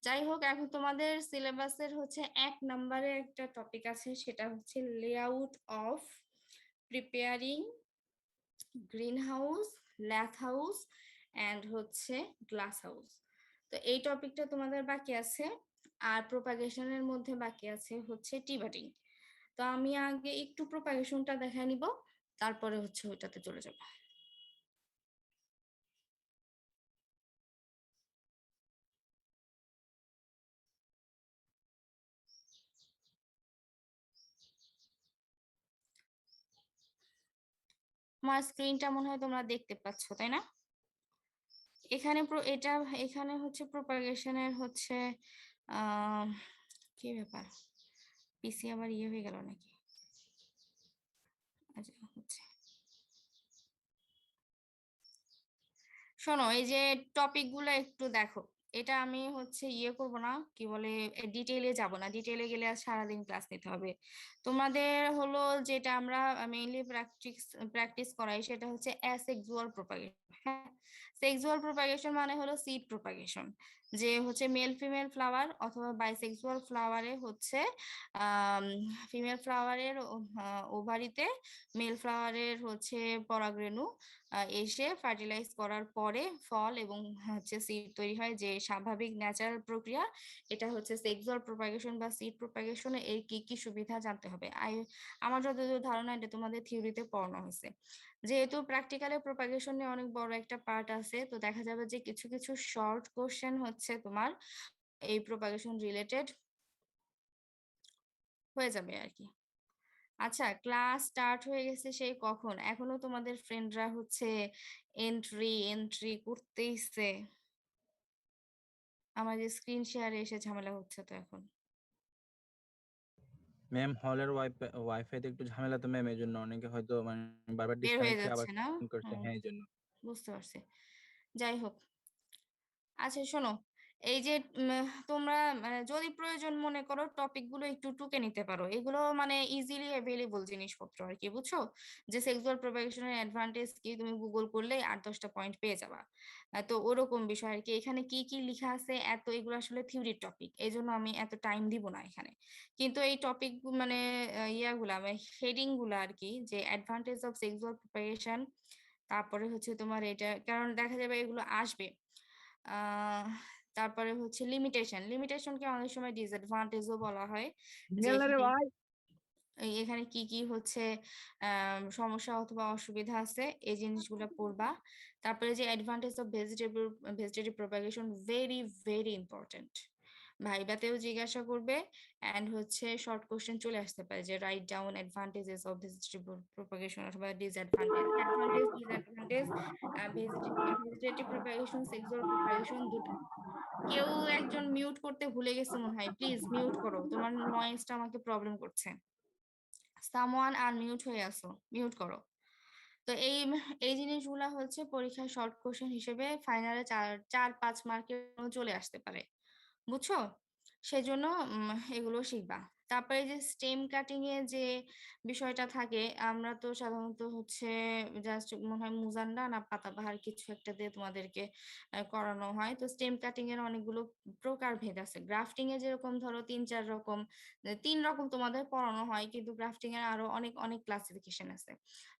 যাই হোক, এখন তোমাদের সিলেবাসের হচ্ছে 1 নম্বরে একটা টপিক আছে, সেটা হচ্ছে layout of preparing green house, lath house and হচ্ছে গ্লাস হাউস। তো এই টপিকটা তোমাদের বাকি আছে। আর প্রোপাগেশনের মধ্যে বাকি আছে হচ্ছে টিবাটিং। তো আমি আগে একটু প্রোপাগেশনটা দেখায় নিব, তারপরে হচ্ছে ওইটাতে চলে যাব। আমার স্ক্রিনটা মনে হয় তোমরা দেখতে পাচ্ছ, তাই না? এখানে এখানে হচ্ছে প্রোপাগেশনের হচ্ছে কি ব্যাপার, পিসি আবার ইয়ে হয়ে গেল নাকি? আচ্ছা, হচ্ছে শোনো, এই যে টপিক গুলো একটু দেখো। এটা আমি হচ্ছে ইয়ে করব না, কি বলে, ডিটেইলে যাব না, ডিটেইলে গেলে আর সারাদিন ক্লাস নিতে হবে। তোমাদের হলো যেটা আমরা মেইনলি প্র্যাকটিস করাই, সেটা হচ্ছে অ্যাসেক্সুয়াল প্রপাগেশন। হ্যাঁ, সেক্সুয়াল প্রপাগেশন মানে হলো সিড প্রপাগেশন, যে হচ্ছে মেল ফিমেল ফ্লাওয়ার অথবা বাইসেক্সুয়াল ফ্লাওয়ারে হচ্ছে ফিমেল ফ্লাওয়ারের ওভারিতে মেল ফ্লাওয়ারের হচ্ছে পরাগরেণু এসে ফার্টিলাইজ করার পরে ফল এবং হচ্ছে সিড তৈরি হয়, যে স্বাভাবিক ন্যাচারাল প্রক্রিয়া। এটা হচ্ছে সেক্সুয়াল প্রপাগেশন বা সিড প্রপাগেশনে এর কি কি সুবিধা জানতে হবে। আমার যতদূর ধারণা এটা তোমাদের থিওরিতে পড়ানো হয়েছে। যেহেতু প্র্যাকটিক্যালে প্রপাগেশন নিয়ে অনেক বড় একটা পার্ট আছে, তো দেখা যাবে যে কিছু কিছু শর্ট কোশ্চেন হচ্ছে তোমার এই প্রপাগেশন রিলেটেড হয়ে যাবে আর কি। আচ্ছা, ক্লাস স্টার্ট হয়ে গেছে সেই কখন, এখনো তোমাদের ফ্রেন্ডরা হচ্ছে এন্ট্রি এন্ট্রি করতেইছে। আমার যে স্ক্রিন শেয়ারে এসে ঝামেলা হচ্ছে তো এখন। ম্যাম হলের ওয়াইফাইতে একটু ঝামেলা তো ম্যাম, এই জন্য অনেকে হয়তো মানে বারবার বের হয়ে ডিসকানেক্ট আবার যাচ্ছে না? করছে, হ্যাঁ এই জন্য। বুঝতে পারছি। যাই হোক। আচ্ছা শোনো, এই যে তোমরা যদি প্রয়োজন মনে করো টপিক গুলো একটু টুকে নিতে পারো, এগুলো মানে ইজিলি অ্যাভেলেবল জিনিসপত্র আর কি, বুঝছো? যে সেক্সুয়াল প্রোপাগেশনের অ্যাডভান্টেজ কি তুমি গুগল করলে 8-10টা পয়েন্ট পেয়ে যাবা। তো ওরকম বিষয় আর কি। এখানে কি কি লেখা আছে এত, এগুলো আসলে থিওরির টপিক, এই জন্য আমি এত টাইম দিব না এখানে। কিন্তু এই টপিক মানে ইয়াগুলা হেডিং গুলা আর কি, যে অ্যাডভান্টেজ অফ সেক্সুয়াল প্রোপাগেশন, তারপরে হচ্ছে তোমার এটা, কারণ দেখা যাবে এগুলো আসবে। আহ তারপরে হচ্ছে লিমিটেশনকে অনেক সময় ডিসঅ্যাডভান্টেজও বলা হয়, যে এখানে কি কি হচ্ছে সমস্যা অথবা অসুবিধা আছে, এই জিনিসগুলো পড়বা। তারপরে যে advantage of vegetative propagation, very very important, ভাইবাতেও জিজ্ঞাসা করবে, এন্ড হচ্ছে শর্ট কোশ্চেন চলে আসতে পারে যে write down advantages of vegetative propagation অথবা disadvantage vegetative propagation, sexual propagation দুটো। কেউ একজন মিউট করতে ভুলে গেছে মনে হয়, প্লিজ মিউট করো, তোমার নয়েজটা আমাকে প্রবলেম করছে। সামওয়ান আনমিউট হয়ে আসো, মিউট করো। তো এই জিনিসগুলা হচ্ছে পরীক্ষায় শর্ট কোশ্চেন হিসেবে ফাইনালে 4-5 মার্কের চলে আসতে পারে, বুঝছো? সেজন্য এগুলো শিখবা। তারপরে যে স্টেম কাটিং এ যে বিষয়টা থাকে, আমরা তো সাধারণত হচ্ছে জাস্ট মনে হয় মুজান্ডা না পাতাবাহার কিছু একটা দিয়ে তোমাদেরকে করানো হয়। তো স্টেম কাটিং এর অনেকগুলো প্রকারভেদ আছে। গ্রাফটিং এ যেরকম ধরো 3-4 রকম, 3 রকম তোমাদের পড়ানো হয়, কিন্তু গ্রাফটিং এর আরো অনেক অনেক ক্লাসিফিকেশন আছে।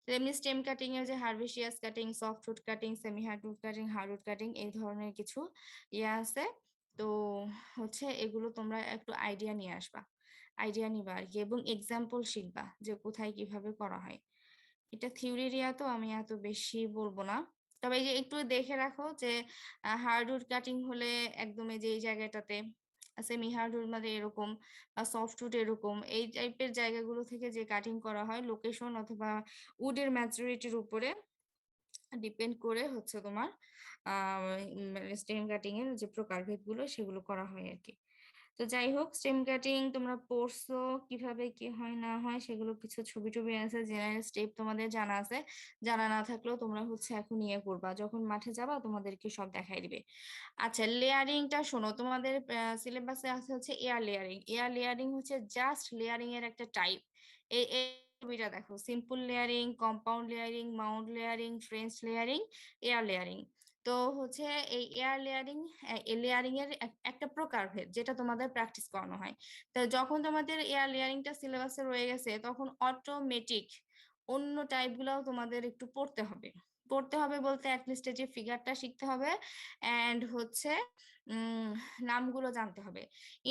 তো এমনি স্টেম কাটিং এর যে herbaceous cutting, soft root cutting, semi hard root cutting, hard root cutting, এই ধরনের কিছু ইয়ে আছে। তো হচ্ছে এগুলো তোমরা একটু আইডিয়া নিয়ে আসবা, আইডিয়া নিবা আর কি, এবং এক্সাম্পল শিখবা যে কোথায় কিভাবে করা হয়। এটা থিওরি এরিয়া, তো আমি এত বেশি বলবো না। তবে এই যে একটু দেখে রাখো যে হার্ডউড কাটিং হলে একদম এই যে এই জায়গাটাতে, সেমি হার্ডউড মানে এরকম, বা সফটউড এরকম, এই টাইপের জায়গাগুলো থেকে যে কাটিং করা হয় লোকেশন অথবা উডের ম্যাচুরিটির উপরে ডিপেন্ড করে হচ্ছে তোমার স্টেম কাটিং এর যে প্রকারভেদ গুলো সেগুলো করা হয় আর কি। তো যাই হোক, স্টেম কাটিং তোমরা পড়ছো, কিভাবে কি হয় না হয় সেগুলো কিছু ছবি টবি আছে, জেনারেল স্টেপ তোমাদের জানা আছে, জানা না থাকলেও তোমরা হচ্ছে এখন নিয়ে করবা, যখন মাঠে যাবা তোমাদেরকে সব দেখাই দিবে। আচ্ছা লেয়ারিংটা শোনো, তোমাদের সিলেবাসে আছে হচ্ছে এয়ার লেয়ারিং। এয়ার লেয়ারিং হচ্ছে জাস্ট লেয়ারিং এর একটা টাইপ। এই ছবিটা দেখো, simple layering, compound layering, Mount layering, French layering, air layering. তো হচ্ছে এই এয়ার লেয়ারিং, লেয়ারিং এর একটা প্রকারভেদ যেটা তোমাদের প্র্যাকটিস করানো হয়। তো যখন তোমাদের এয়ার লেয়ারিংটা সিলেবাসে রয়ে গেছে, তখন অটোমেটিক অন্য টাইপ গুলাও তোমাদের একটু পড়তে হবে। পড়তে হবে বলতে অ্যাটলিস্ট যে ফিগারটা শিখতে হবে, এন্ড হচ্ছে নামগুলো জানতে হবে।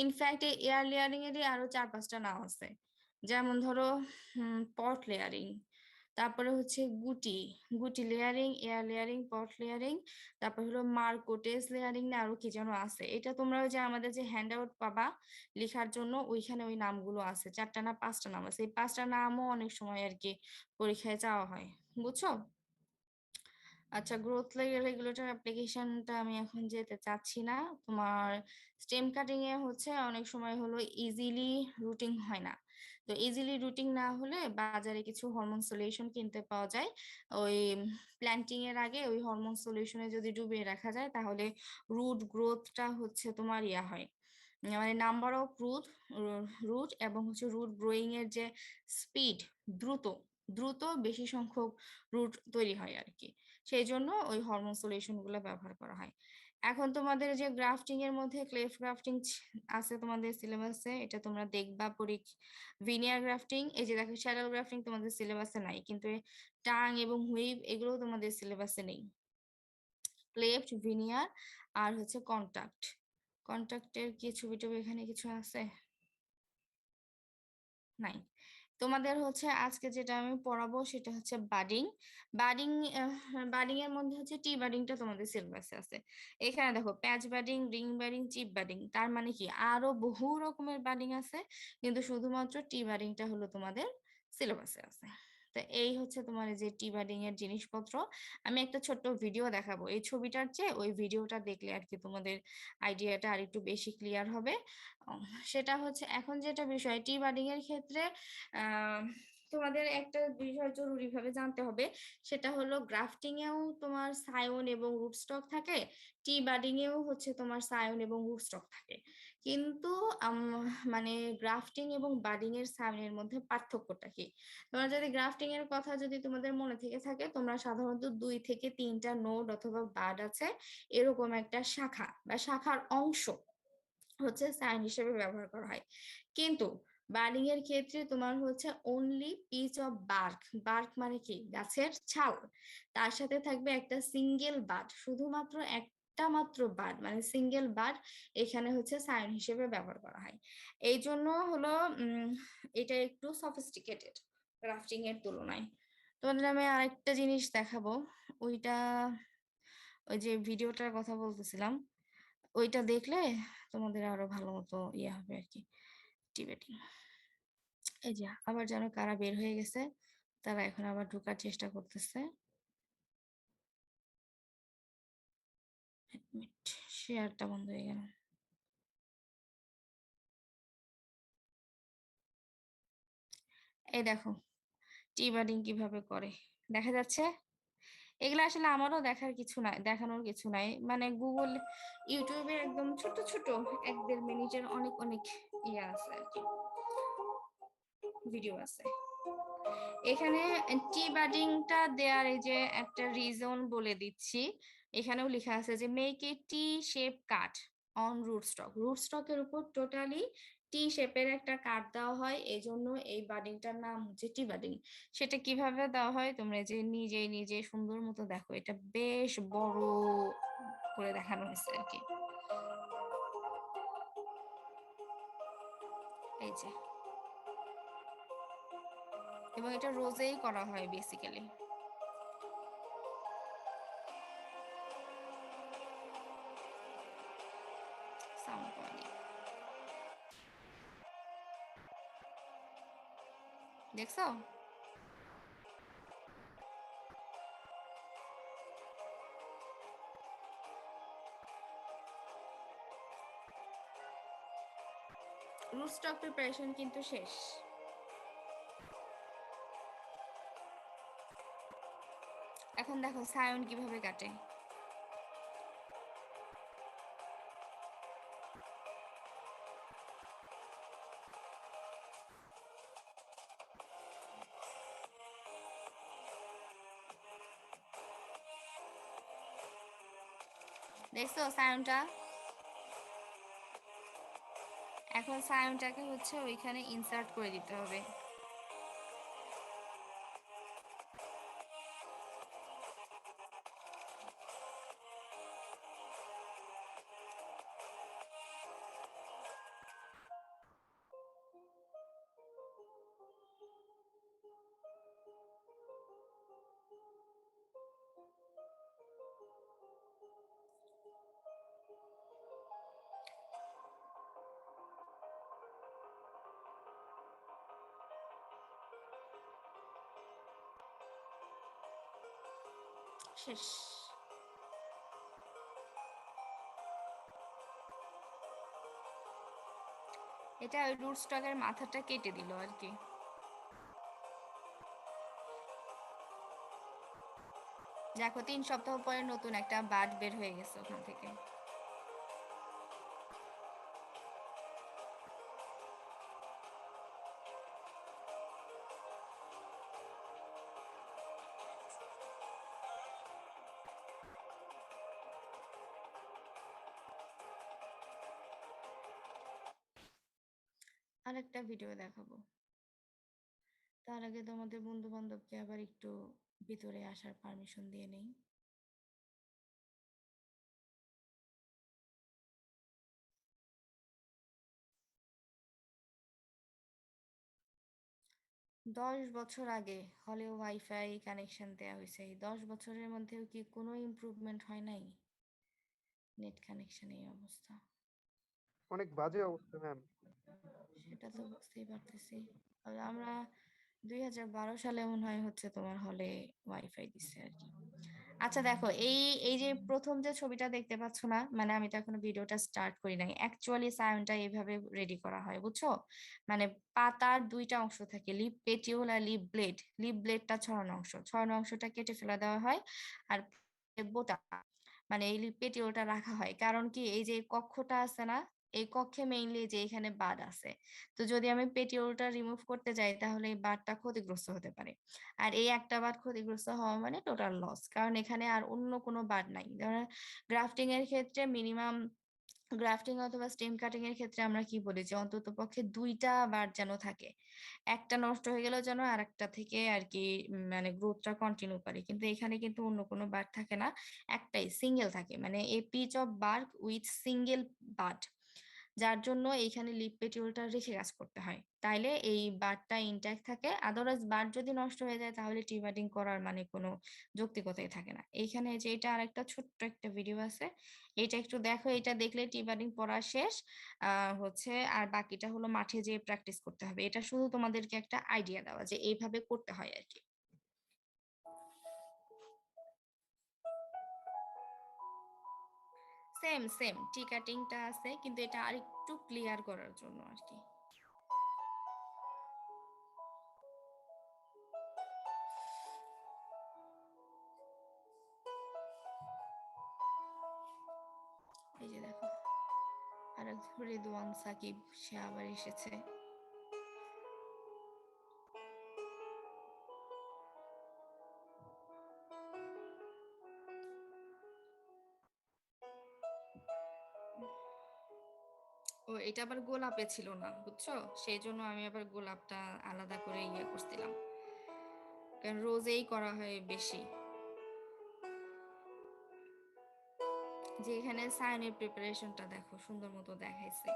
ইনফ্যাক্ট এই এয়ার লেয়ারিং এরই আরো 4-5টা নাম আছে, যেমন ধরো পট লেয়ারিং, তারপরে হচ্ছে গুটি, গুটি লেয়ারিং, এয়ার লেয়ারিং, পট লেয়ারিং, তারপর হলো মার্কোটেস লেয়ারিং না আরো কি যেন আছে। এটা তোমরা ওই যে আমাদের যে হ্যান্ড আউট পাবা লেখার জন্য, ওইখানে ওই নামগুলো আছে, 4টা না 5টা নাম আছে। এই 5টা নামও অনেক সময় আর কি পরীক্ষায় চাওয়া হয়, বুঝছো? আচ্ছা, গ্রোথ রেগুলেটর অ্যাপ্লিকেশনটা আমি এখন যেতে চাচ্ছি না। তোমার স্টেম কাটিং এ হচ্ছে অনেক সময় হলো ইজিলি রুটিং হয় না। তো ইজিলি রুটিং না হলে বাজারে কিছু হরমোন সলিউশন কিনতে পাওয়া যায়। ওই প্ল্যান্টিং এর আগে ওই হরমোন সলিউশনে যদি ডুবিয়ে রাখা যায়, তাহলে রুট গ্রোথটা হচ্ছে তোমার ইয়া হয়, মানে নাম্বার অফ রুট এবং হচ্ছে রুট গ্রোয়িং এর যে স্পিড, দ্রুত দ্রুত বেশি সংখ্যক রুট তৈরি হয় আর কি। সেই জন্য ওই হরমোন সলিউশন গুলো ব্যবহার করা হয়। এখন তোমাদের যে গ্রাফটিং এর মধ্যে ক্লেফ গ্রাফটিং আছে তোমাদের সিলেবাসে, এটা তোমরা দেখবা ভিনিয়ার গ্রাফটিং, এই যে দেখো শ্যাডল গ্রাফটিং তোমাদের সিলেবাসে নাই, কিন্তু টাং এবং হুইপ এগুলো তোমাদের সিলেবাসে নেই। ক্লেফট, ভিনিয়ার আর হচ্ছে কন্টাক্টের কি ছবি টবি এখানে কিছু আছে? নাই। তোমাদের হচ্ছে আজকে যেটা আমি পড়াবো সেটা হচ্ছে বাডিং। বাডিং বাডিং এর মধ্যে হচ্ছে টি বাডিংটা তোমাদের সিলেবাসে আছে। এখানে দেখো patch budding, ring budding, chip budding, তার মানে কি আরো বহু রকমের বাডিং আছে, কিন্তু শুধুমাত্র টি বাডিংটা হলো তোমাদের সিলেবাসে আছে। তো এই হচ্ছে তোমার এই যে টি বাডিং এর জিনিসপত্র। আমি একটা ছোট্ট ভিডিও দেখাবো, এই ছবিটার চেয়ে ওই ভিডিওটা দেখলে আর কি তোমাদের আইডিয়াটা আর একটু বেশি ক্লিয়ার হবে। সেটা হচ্ছে এখন যেটা বিষয় টি বাডিং এর ক্ষেত্রে আহ তোমাদের একটা বিষয় জরুরি ভাবে জানতে হবে, সেটা হলো গ্রাফটিং এও তোমার সায়ন এবং রুট স্টক থাকে, টি বাডিং এও হচ্ছে তোমার সায়ন এবং রুট স্টক থাকে। কিন্তু মানে গ্রাফটিং এবং বাডিং এর সায়নের মধ্যে পার্থক্যটা কি? তোমরা যদি গ্রাফটিং এর কথা যদি তোমাদের মনে থেকে থাকে, তোমরা সাধারণত 2 থেকে 3টা নোড অথবা বাড আছে এরকম একটা শাখা বা শাখার অংশ হচ্ছে সাইন হিসেবে ব্যবহার করা হয়। কিন্তু বার্ডিং এর ক্ষেত্রে তোমার হচ্ছে only piece of bark, bark মানে কি গাছের ছাল, তার সাথে থাকবে একটা সিঙ্গেল বাড, শুধুমাত্র একটা মাত্র বাড মানে সিঙ্গেল বাড এখানে হচ্ছে সাইন হিসেবে ব্যবহার করা হয়। এই জন্য হলো এটা একটু সফিস্টিকেটেড গ্রাফটিং এর তুলনায়। তোমাদের আমি আরেকটা জিনিস দেখাবো, ওইটা ওই যে ভিডিওটার কথা বলতেছিলাম, ওইটা দেখলে তোমাদের আরো ভালো মতো ইয়ে হবে আর কি ডিবেটিং। এই যে আবার যেন কারা বের হয়ে গেছে, তারা এখন আবার ঢোকার চেষ্টা করতেছে। শেয়ারটা বন্ধ হয়ে গেল। এই দেখো টি বাডিং কিভাবে করে দেখা যাচ্ছে। এগুলো আসলে আমারও দেখার কিছু নাই, দেখানোর কিছু নাই, মানে গুগল ইউটিউবে একদম ছোট ছোট 1-1.5 মিনিটের অনেক অনেক ইয়ে আছে আর কি, ভিডিও আছে। এখানে টি বাডিংটা দেয়ার এই যে একটা রিজন বলে দিচ্ছি, এখানেও লেখা আছে যে make a T shape cut on root stock, root স্টকের উপর টোটালি টি শেপের একটা কাট দেওয়া হয়, এই জন্য এই বাডিংটার নাম হচ্ছে টি বাডিং। সেটা কিভাবে দেওয়া হয় তোমরা যে নিজেই নিজে সুন্দর মতো দেখো, এটা বেশ বড় করে দেখানো হয়েছে আর কি। এই যে, এবং এটা রোজেই করা হয় বেসিক্যালি। সাউন্ড কোয়ালিটি দেখছো? রুট স্টক প্রিপারেশন কিন্তু শেষ। এখন দেখো সায়ন কিভাবে কাটে। দেখছো সায়নটা? এখন সায়নটাকে হচ্ছে ওইখানে ইনসার্ট করে দিতে হবে। শেষ। এটা ওই রুট স্টকের মাথাটা কেটে দিল আর কি। দেখো 3 সপ্তাহ পরে নতুন একটা বাড বের হয়ে গেছে ওখান থেকে। আরেকটা ভিডিও দেখাবো, তার আগে তোমাদের বন্ধু বান্ধবকে আবার একটু ভিতরে আসার পারমিশন দিয়ে নেই। দশ বছর আগে হলে ওয়াইফাই কানেকশন দেওয়া হয়েছে, এই 10 বছরের মধ্যেও কি কোনো ইমপ্রুভমেন্ট হয় নাই? নেট কানেকশন এই অবস্থা, অনেক বাজে অবস্থা ম্যাম। সেটা তো বুঝতেই পারতেছি। আমরা 2012 সালে মনে হয় হচ্ছে তোমার হলে ওয়াইফাই দিছে আর কি। আচ্ছা দেখো, এই এই যে প্রথম যে ছবিটা দেখতে পাচ্ছ না, মানে আমি তো এখনো ভিডিওটা স্টার্ট করি নাই, অ্যাকচুয়ালি সায়নটা এইভাবে রেডি করা হয় বুঝছো। মানে পাতার দুইটা অংশ থাকে, লিপ পেটিওল আর লিপ ব্লেড। লিপ ব্লেডটা ছড়ানো অংশটা কেটে ফেলে দেওয়া হয়, আর বোটা মানে এই লিপ পেটিওলটা রাখা হয়। কারণ কি, এই যে কক্ষটা আছে না, এই কক্ষে মেইনলি যে এখানে বাদ আছে, তো যদি আমি পেটিওলটা রিমুভ করতে যাই তাহলে এই বারটা ক্ষতিগ্রস্ত হতে পারে। আর এই একটা বার ক্ষতিগ্রস্ত হওয়া মানে টোটাল লস, কারণ এখানে আর অন্য কোনো বার নাই। ধরো গ্রাফটিং এর ক্ষেত্রে মিনিমাম, গ্রাফটিং অথবা স্টেম কাটিং এর ক্ষেত্রে আমরা কি বলি যে অন্তত পক্ষে দুইটা বার যেন থাকে, একটা নষ্ট হয়ে গেলেও যেন আরেকটা থেকে আর কি মানে গ্রোথটা কন্টিনিউ করে। কিন্তু এখানে কিন্তু অন্য কোনো বার থাকে না, একটাই সিঙ্গেল থাকে, মানে a piece of bark with single bud, যার জন্য এইখানে লিপ পেটিওলটা রেখে কাজ করতে হয়, তাইলে এই বারটা ইনট্যাক্ট থাকে। আদারওয়াইজ বার যদি নষ্ট হয়ে যায় তাহলে টি বাডিং করার মানে কোনো যৌক্তিকতাই থাকে না। এইখানে যে এটা আরেকটা ছোট্ট একটা ভিডিও আছে, এটা একটু দেখো, এটা দেখলে টি বাডিং পড়া শেষ হচ্ছে। আর বাকিটা হলো মাঠে যেয়ে প্র্যাকটিস করতে হবে। এটা শুধু তোমাদেরকে একটা আইডিয়া দেওয়া যে এইভাবে করতে হয় আর কি। সেম সেম টি কাটিংটা আছে, কিন্তু এটা আরেকটু ক্লিয়ার করার জন্য আর কি। এই যে দেখো, আরেক রিদওয়ান সাকিব, সে আবার এসেছে। ও এটা আবার গোলাপে ছিল না বুঝছো, সেই জন্য আমি আবার গোলাপটা আলাদা করে ইয়ে করছিলাম, কারণ রোজেই করা হয় বেশি। যে এখানে সাইনের প্রিপারেশনটা দেখো, সুন্দর মতো দেখাইছে।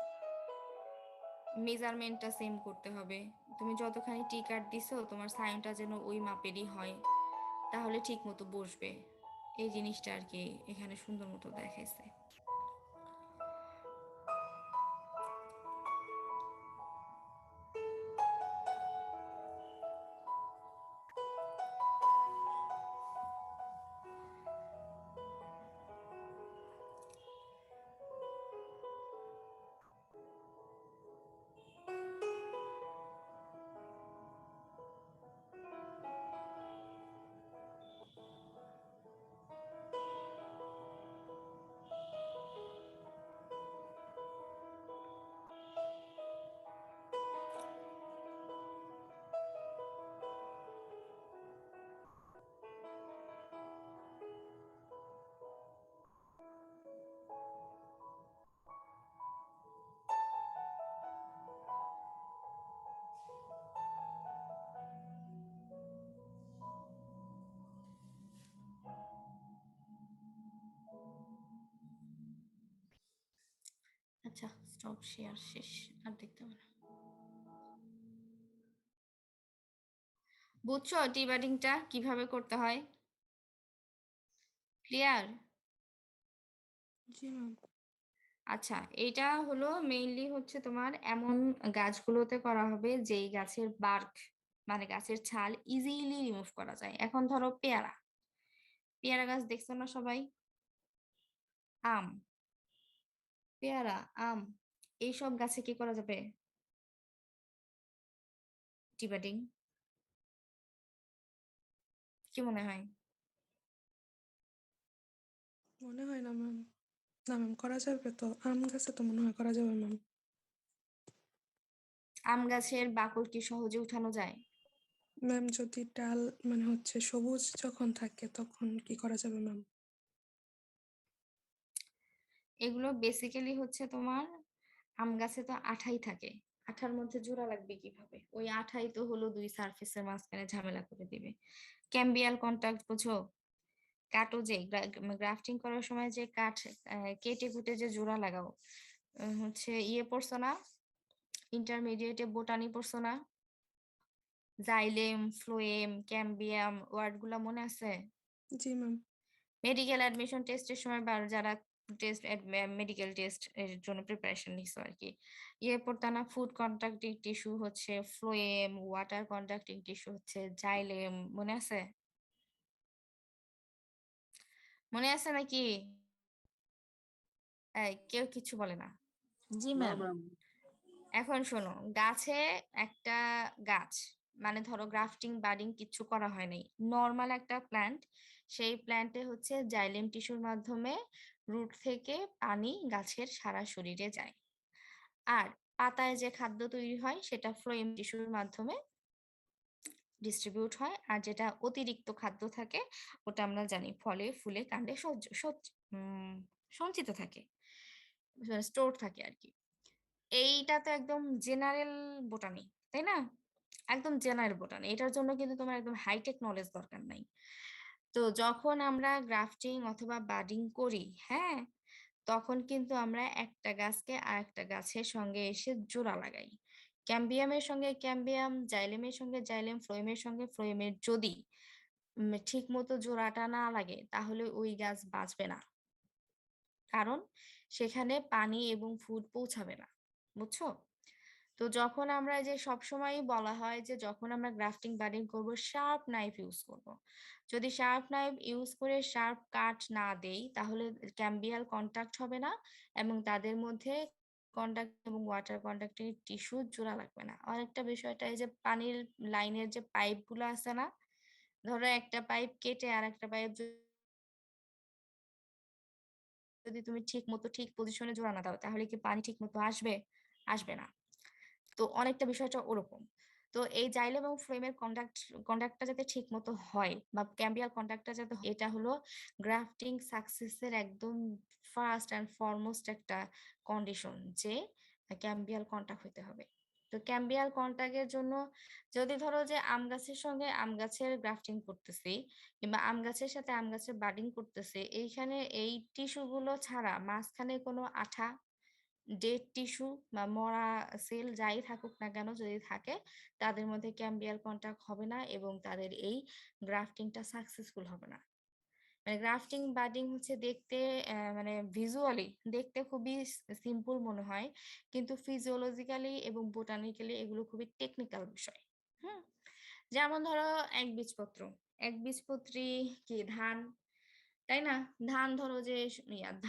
মেজারমেন্টটা সেম করতে হবে, তুমি যতখানি টি কাট দিছো তোমার সাইনটা যেন ওই মাপেরই হয়, তাহলে ঠিক মতো বসবে। এই জিনিসটা আর কি এখানে সুন্দর মতো দেখাইছে। আচ্ছা স্টপ শেয়ার, শেষ, আর দেখতে হবে না। বুঝছো টি বাডিংটা কিভাবে করতে হয়? ক্লিয়ার? জি ম্যাম। আচ্ছা, এটা হলো মেইনলি হচ্ছে তোমার এমন গাছগুলোতে করা হবে যেই গাছের বার্ক মানে গাছের ছাল ইজিলি রিমুভ করা যায়। এখন ধরো পেয়ারা, পেয়ারা গাছ দেখছো না সবাই? আম, পেয়ারা, আম, এইসব গাছে কি করা যাবে টি বাডিং? কি মনে হয়? মনে হয় না ম্যাম। না ম্যাম, করা যাবে তো, আম গাছে তো মনে হয় করা যাবে ম্যাম। আম গাছের বাকল কি সহজে উঠানো যায়? ম্যাম যদি ডাল মানে হচ্ছে সবুজ যখন থাকে তখন কি করা যাবে ম্যাম? এগুলো বেসিক্যালি হচ্ছে তোমার, আম গাছে তো আঠাই থাকে, আঠার মধ্যে জোড়া লাগবে কিভাবে? ওই আঠাই তো হলো দুই সারফেসের মাঝখানে ঝামেলা করে দিবে। ক্যাম্বিয়াল কন্টাক্ট বুঝো? কাটো যে গ্রাফটিং করার সময় যে কাঠ কেটে কুটে যে জোড়া লাগাও, হচ্ছে ইয়ে পড়ছো না, ইন্টারমিডিয়েটে বোটানি পড়ছো না? জাইলেম, ফ্লোয়েম, ক্যাম্বিয়াম ওয়ার্ড গুলা মনে আছে? জি ম্যাম। মেডিকেল অ্যাডমিশন টেস্টের সময় যারা টেস্ট মেডিকেল টেস্ট এর জন্য প্রিপারেশন নিছো আর কি। এরপর তা না ফুড কন্টাক্টিং টিস্যু হচ্ছে ফ্লোয়েম, ওয়াটার কন্টাক্টিং টিস্যু হচ্ছে জাইলেম, মনে আছে? মনে আছে নাকি? কেউ কিছু বলে না। জি ম্যাম। এখন শোনো, গাছে একটা গাছ মানে ধরো গ্রাফটিং বাডিং কিছু করা হয় নাই, নর্মাল একটা প্ল্যান্ট, সেই প্ল্যান্টে হচ্ছে জাইলেম টিস্যুর মাধ্যমে রুট থেকে পানি গাছের সারা শরীরে যায়। আর পাতায় যে খাদ্য তৈরি হয় সেটা ফ্লোয়েম টিস্যুর মাধ্যমে ডিস্ট্রিবিউট হয়, আর যেটা অতিরিক্ত খাদ্য থাকে ওটা আমরা জানি ফলে ফুলে কাণ্ডে সঞ্চিত থাকে, স্টোর থাকে আর কি। এইটা তো একদম জেনারেল বোটানি, তাই না? একদম জেনারেল বোটানি, এটার জন্য কিন্তু তোমার একদম হাইটেক নলেজ দরকার নাই। তো যখন আমরা গ্রাফটিং অথবা বাডিং করি, হ্যাঁ, তখন কিন্তু আমরা একটা গাছকে আর একটা গাছের সঙ্গে এসে জোড়া লাগাই। ক্যাম্বিয়ামের সঙ্গে ক্যাম্বিয়াম, জাইলেমের সঙ্গে জাইলেম, ফ্লোয়েমের সঙ্গে ফ্লোয়েমের যদি ঠিক মতো জোড়াটা না লাগে তাহলে ওই গাছ বাঁচবে না, কারণ সেখানে পানি এবং ফুড পৌঁছাবে না, বুঝছো? তো যখন আমরা যে সবসময় বলা হয় যে যখন আমরা গ্রাফটিং বাডিং করব শার্প নাইফ ইউজ করব, যদি শার্প নাইফ ইউজ করে শার্প কাট না দেই তাহলে ক্যাম্বিয়াল কন্টাক্ট হবে না এবং তাদের মধ্যে কন্টাক্ট এবং ওয়াটার কন্টাক্টের টিস্যু জোড়া লাগবে না। আরেকটা বিষয়টা এই যে পানির লাইনের যে পাইপ গুলো আছে না, ধরো একটা পাইপ কেটে আর একটা পাইপ যদি তুমি ঠিক মতো ঠিক পজিশনে জোড়া না দাও তাহলে কি পানি ঠিক মতো আসবে? আসবে না। তো অনেকটা বিষয়টা ওরকম। তো এই জাইলেম এবং ফ্লোয়েমের কন্টাক্টটা যাতে ঠিক মতো হয় বা ক্যাম্বিয়াল কন্টাক্টটা যাতে এটা হলো গ্রাফটিং সাকসেসের একদম ফার্স্ট অ্যান্ড ফরমোস্ট একটা কন্ডিশন, যে ক্যাম্বিয়াল কন্টাক্ট হতে হবে। তো ক্যাম্বিয়াল কন্টাক্টের জন্য যদি ধরো যে আম গাছের সঙ্গে আম গাছের গ্রাফটিং করতেছি কিংবা আম গাছের সাথে আম গাছের বাডিং করতেছে, এইখানে এই টিস্যু গুলো ছাড়া মাঝখানে কোনো আঠা, ডেড টিস্যু বা মরা সেল যাই থাকুক না কেন যদি থাকে, তাদের মধ্যে ক্যাম্বিয়াল কন্টাক্ট হবে না এবং তাদের এই গ্রাফটিংটা সাকসেসফুল হবে না। মানে গ্রাফটিং বাডিং হচ্ছে দেখতে মানে ভিজুয়ালি দেখতে খুবই সিম্পল মনে হয়, কিন্তু ফিজিওলজিক্যালি এবং বোটানিক্যালি এগুলো খুবই টেকনিক্যাল বিষয়। হুম, যেমন ধরো একবীজপত্র, একবীজপত্রী কি ধান, তাই না? ধান ধরো যে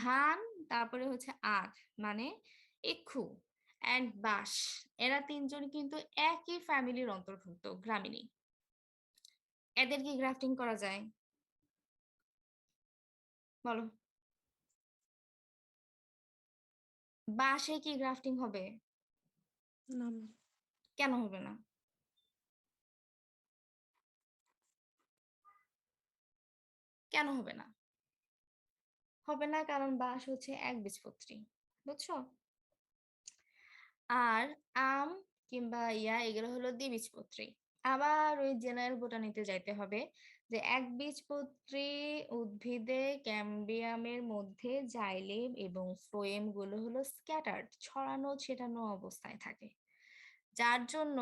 ধান, তারপরে হচ্ছে আখ মানে ইক্ষু অ্যান্ড বাঁশ, এরা তিনজন কিন্তু একই ফ্যামিলির অন্তর্ভুক্ত, গ্রামিনী। এদের কি গ্রাফটিং করা যায়? বলো। বাঁশে কি গ্রাফটিং হবে? না ম্যাম। কেন হবে না? কেন হবে না? হবে না কারণ বাঁশ হচ্ছে একবীজপত্রী, বুঝছো? আর আম কিংবা এগুলো হলো দ্বিবীজপত্রী। আবার ওই জেনারেল বোটানিতে যাইতে হবে যে একবীজপত্রী উদ্ভিদে ক্যাম্বিয়ামের মধ্যে জাইলেম এবং ফ্লোয়েম গুলো হলো স্ক্যাটার্ড, ছড়ানো ছিটানো অবস্থায় থাকে, যার জন্য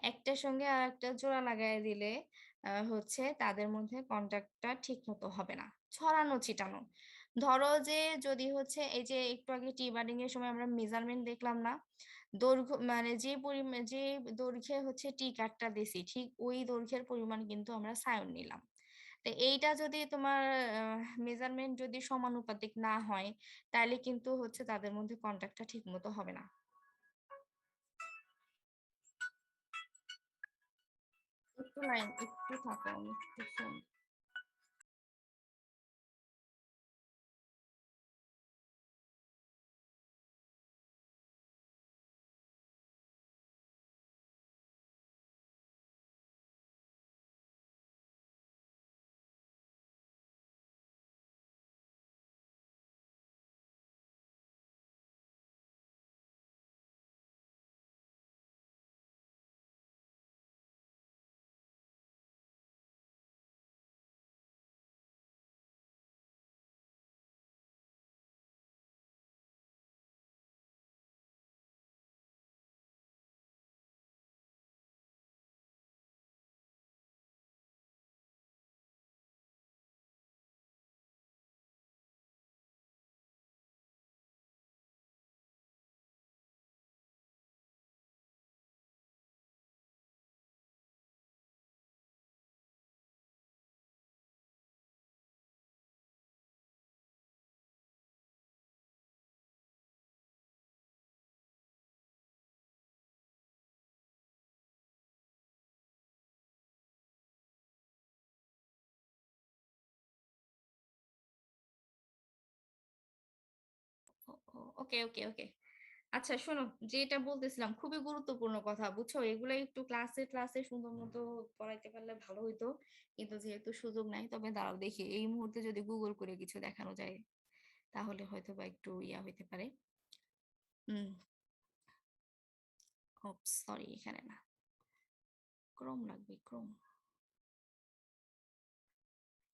একটার সঙ্গে আর একটা জোড়া লাগাই দিলে হচ্ছে তাদের মধ্যে কন্টাক্টটা ঠিক মতো হবে না, ছড়ানো ছিটানো। ধরো যে যদি হচ্ছে এই যে একটু আগে টি বার্ডিং এর সময় আমরা মেজারমেন্ট দেখলাম না, দৈর্ঘ্য মানে যে পরিমাণ যে দৈর্ঘ্যে হচ্ছে টি কাটটা দিছি ঠিক ওই দৈর্ঘ্যের পরিমাণ কিন্তু আমরা সায়ন নিলাম। তো এইটা যদি তোমার মেজারমেন্ট যদি সমানুপাতিক না হয় তাহলে কিন্তু হচ্ছে তাদের মধ্যে কন্টাক্টটা ঠিক মতো হবে না। একটু লাইন একটু থাকো, আমি একটু শুনি। ওকে ওকে ওকে আচ্ছা শোনো, যেটা বলতেছিলাম খুবই গুরুত্বপূর্ণ কথা, বুঝছো? এগুলো একটু ক্লাসে ক্লাসে সুন্দর মতো পড়াইতে পারলে ভালো হইতো, কিন্তু যেহেতু সুযোগ নাই, তবে দাঁড়াও দেখি এই মুহূর্তে যদি গুগল করে কিছু দেখানো যায় তাহলে হয়তো বা একটু ইয়া হইতে পারে। হুম, সরি, এখানে না, ক্রোম লাগবে, ক্রোম।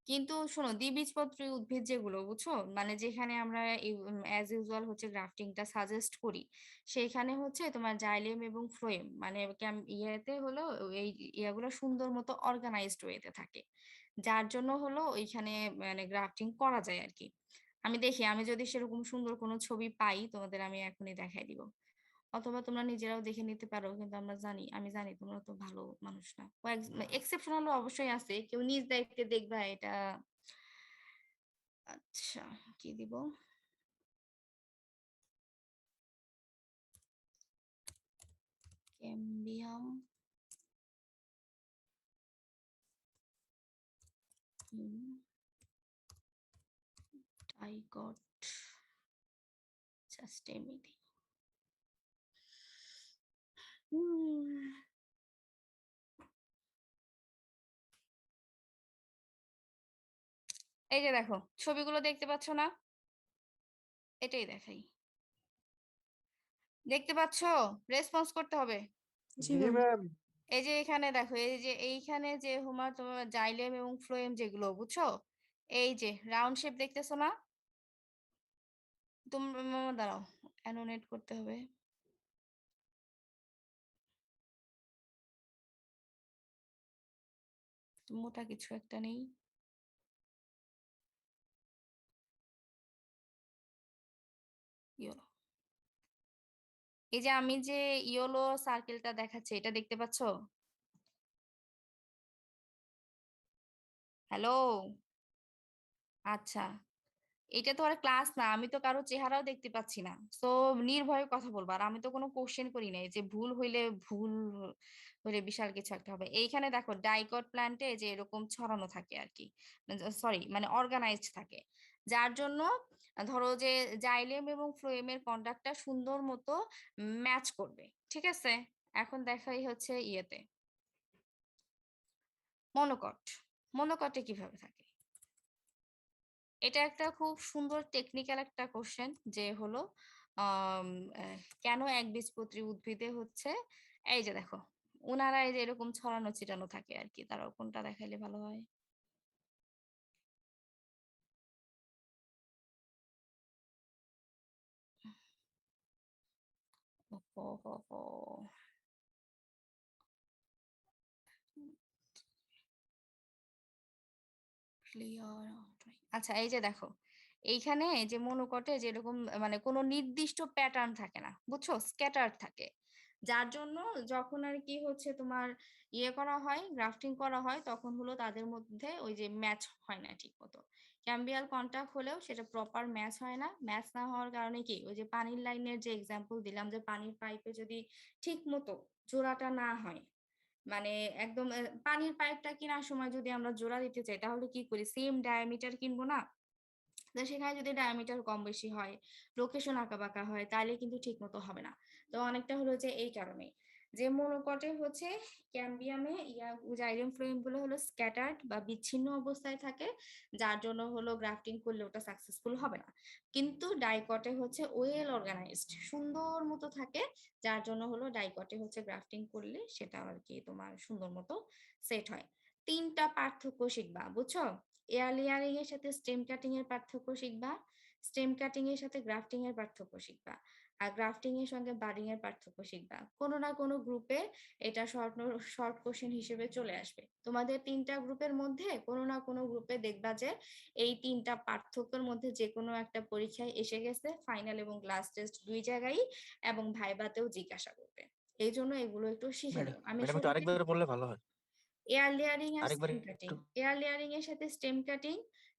কিন্তু শোনো, দ্বিবীজপত্রী উদ্ভিদ যেগুলো, বুঝছো, মানে যেখানে আমরা অ্যাজ ইউজুয়াল হচ্ছে গ্রাফটিংটা সাজেস্ট করি, সেখানে হচ্ছে তোমার জাইলেম এবং ফ্লোয়েম মানে ইয়েতে হলো এই ইয়াগুলো সুন্দর মতো অর্গানাইজড ওয়েতে থাকে, যার জন্য হলো ওইখানে মানে গ্রাফটিং করা যায় আর কি। আমি দেখি, আমি যদি সেরকম সুন্দর কোনো ছবি পাই তোমাদের আমি এখনই দেখাই দিব, অথবা তোমরা নিজেরাও দেখে নিতে পারো, কিন্তু আমি জানি তোমরা তো ভালো মানুষ না, এক্সেপশনাল অবশ্যই আছে, কেউ নিজ দায়িত্বে দেখবা এটা। আচ্ছা, কি দিব? ক্যাম্বিয়াম ডাইকট সাস্টেমিটি। এই যে দেখো, ছবিগুলো দেখতে পাচ্ছ না? এটাই দেখাই, দেখতে পাচ্ছ? রেসপন্স করতে হবে। জি জি ম্যাম। ম্যাম। এই যে এখানে দেখো, এই যে এইখানে যে তোমার জাইলেম এবং ফ্লোয়েম যেগুলো, বুঝছো, এই যে রাউন্ড শেপ দেখতেছো না? তুমি দাঁড়াও, অ্যানোনেট করতে হবে। মোটা কিছু একটা নেই, ইয়েলো। এই যে আমি যে ইয়েলো সার্কেলটা দেখাচ্ছি, এটা দেখতে পাচ্ছ? হ্যালো, আচ্ছা, এটা তো আর ক্লাস না, আমি তো কারো চেহারাও দেখতে পাচ্ছি না, তো নির্ভয়ে কথা বলবো। আর আমি তো কোনো কোশ্চেন করি নাই যে ভুল হইলে বিশাল কিছু একটা হবে। এইখানে দেখো, ডাইকট প্ল্যান্টে যে এরকম ছড়ানো থাকে আর কি, সরি মানে অর্গানাইজড থাকে, যার জন্য ধরো যে জাইলেম এবং ফ্লোয়েমের কন্ডাক্টটা সুন্দর মতো ম্যাচ করবে, ঠিক আছে? এখন দেখাই হচ্ছে ইয়েতে মনোকট। মনোকটে কিভাবে থাকে? এটা একটা খুব সুন্দর টেকনিক্যাল একটা কোশ্চেন, যে হলো আম, কেন একবীজপত্রী উদ্ভিদে হচ্ছে, এই যে দেখো, ওনারা এই যে এরকম ছড়ানো ছিটানো থাকে আর কি, তারা কোনটা দেখাইলে ভালো হয়? ওহো। ক্লিয়ার। আচ্ছা, এই যে দেখো, এইখানে যে মনোকটে যেরকম মানে কোনো নির্দিষ্ট প্যাটার্ন থাকে না, বুঝছো, স্ক্যাটার থাকে, যার জন্য যখন আর কি হচ্ছে তোমার ইয়ে করা হয়, গ্রাফটিং করা হয়, তখন হলো তাদের মধ্যে ওই যে ম্যাচ হয় না ঠিক মতো। ক্যাম্বিয়াল কন্টাক্ট হলেও সেটা প্রপার ম্যাচ হয় না, ম্যাচ না হওয়ার কারণে কি, ওই যে পানির লাইনের যে এক্সাম্পল দিলাম, যে পানির পাইপে যদি ঠিক মতো জোড়াটা না হয়, মানে একদম পানির পাইপটা কেনার সময় যদি আমরা জোড়া দিতে চাই, তাহলে কি করি, সেম ডায়ামিটার কিনবো না? তো সেখানে যদি ডায়ামিটার কম বেশি হয়, লোকেশন আঁকাবাঁকা হয়, তাহলে কিন্তু ঠিক মতো হবে না। তো অনেকটা হলো যে এই কারণে, যে মনোকটে হচ্ছে ক্যাম্বিয়ামে জাইলেম ফ্লোয়েম গুলো হলো স্ক্যাটার্ড বা বিচ্ছিন্ন অবস্থায় থাকে, যার জন্য হলো গ্রাফটিং করলে ওটা সাকসেসফুল হবে না। কিন্তু ডাইকটে হচ্ছে ওয়েল অর্গানাইজড সুন্দর মতো থাকে, যার জন্য হলো ডাইকটে হচ্ছে গ্রাফটিং করলে সেটা আর কি তোমার সুন্দর মতো সেট হয়। তিনটা পার্থক্য শিখবা, বুঝছো? এয়ার লেয়ারিং এর সাথে স্টেম কাটিং এর পার্থক্য শিখবা, স্টেম কাটিং এর সাথে গ্রাফটিং এর পার্থক্য শিখবা, আর গ্রাফটিং এর সঙ্গে বাডিং এর পার্থক্য শিখবা। কোনো না কোনো গ্রুপে এটা শর্ট কোশ্চেন হিসেবে চলে আসবে। তোমাদের তিনটা গ্রুপের মধ্যে কোনো না কোনো গ্রুপে দেখবা যে এই তিনটা পার্থক্যের মধ্যে যে কোনো একটা পরীক্ষায় এসে গেছে, ফাইনাল এবং লাস্ট টেস্ট দুই জায়গায়, এবং ভাইবাতেও জিজ্ঞাসা করবে। এই জন্য এগুলো একটু শিখে ম্যাডাম নিও। আমি ম্যাডাম একটু শুরুতে আরেকবার বললে ভালো হয়, এয়ার লেয়ারিং আর আরেকবার স্টেম কাটিং, একটু। এয়ার লেয়ারিং এর সাথে স্টেম কাটিং,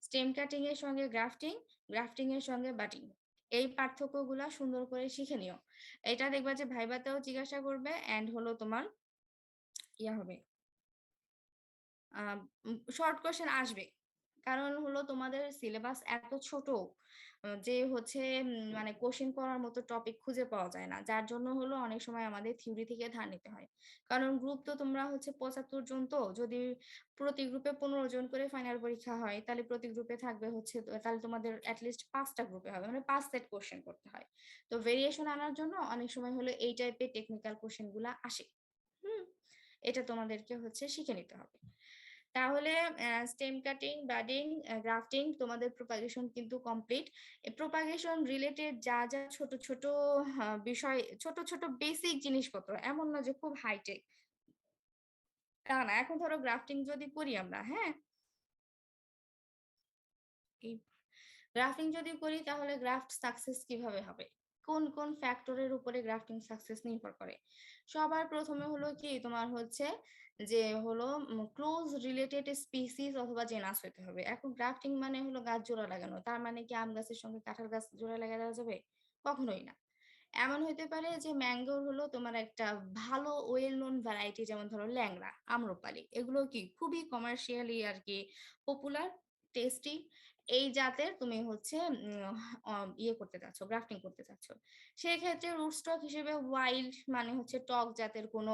স্টেম কাটিং এর সঙ্গে গ্রাফটিং, গ্রাফটিং এর সঙ্গে বাটিং, এই পার্থক্যগুলা সুন্দর করে শিখে নিও। এটা দেখবা যে ভাইবাতেও জিজ্ঞাসা করবে, এন্ড হলো তোমার ইয়া হবে, শর্ট কোশ্চেন আসবে, কারণ হলো তোমাদের সিলেবাস এত ছোট যে হচ্ছে মানে কোশ্চেন করার মতো টপিক খুঁজে পাওয়া যায় না, যার জন্য হলো অনেক সময় আমাদের থিওরি থেকে ধার নিতে হয়। কারণ গ্রুপ তো তোমরা হচ্ছে 75 জন, তো যদি প্রতি গ্রুপে 15 জন করে ফাইনাল পরীক্ষা হয় তাহলে প্রতি গ্রুপে থাকবে হচ্ছে, তাহলে তোমাদের অ্যাটলিস্ট 5টা গ্রুপে হবে, মানে 5 সেট কোশ্চেন করতে হয়। তো ভেরিয়েশন আনার জন্য অনেক সময় হলো এই টাইপের টেকনিক্যাল কোশ্চেন গুলা আসে। এটা তোমাদেরকে হচ্ছে শিখে নিতে হবে। তাহলে স্টেম কাটিং, বাডিং, গ্রাফটিং তোমাদের প্রোপাগেশন কিন্তু কমপ্লিট। প্রোপাগেশন রিলেটেড যা যা ছোট ছোট বিষয়, ছোট ছোট বেসিক জিনিসপত্র, এমন না যে খুব হাইটেক, তা না। এখন ধরো গ্রাফটিং যদি করি আমরা, হ্যাঁ, এই গ্রাফটিং যদি করি তাহলে গ্রাফট সাকসেস কিভাবে হবে, কোন কোন ফ্যাক্টরের উপরে গ্রাফটিং সাকসেস নির্ভর করে। সবার প্রথমে হলো কি তোমার হচ্ছে যে হলো ক্লোজ রিলেটেড স্পিসিস অথবা জেনাস হতে হবে। এখন গ্রাফটিং মানে হলো গাছ জোড়া লাগানো, তার মানে কি আম গাছের সঙ্গে কাঁঠাল গাছ জোড়া লাগা দেওয়া যাবে? কখনোই না। এমন হতে পারে যে ম্যাঙ্গোর হলো তোমার একটা ভালো ওয়েল নোন ভ্যারাইটি, যেমন ধরো ল্যাংড়া, আম্রপালি, এগুলো কি খুবই কমার্শিয়ালি আর কি পপুলার, টেস্টি, এই জাতের তুমি হচ্ছে ইয়ে করতে চাচ্ছ, গ্রাফটিং করতে চাচ্ছ। সেক্ষেত্রে রুটস্টক হিসেবে ওয়াইল্ড মানে হচ্ছে টক জাতের কোনো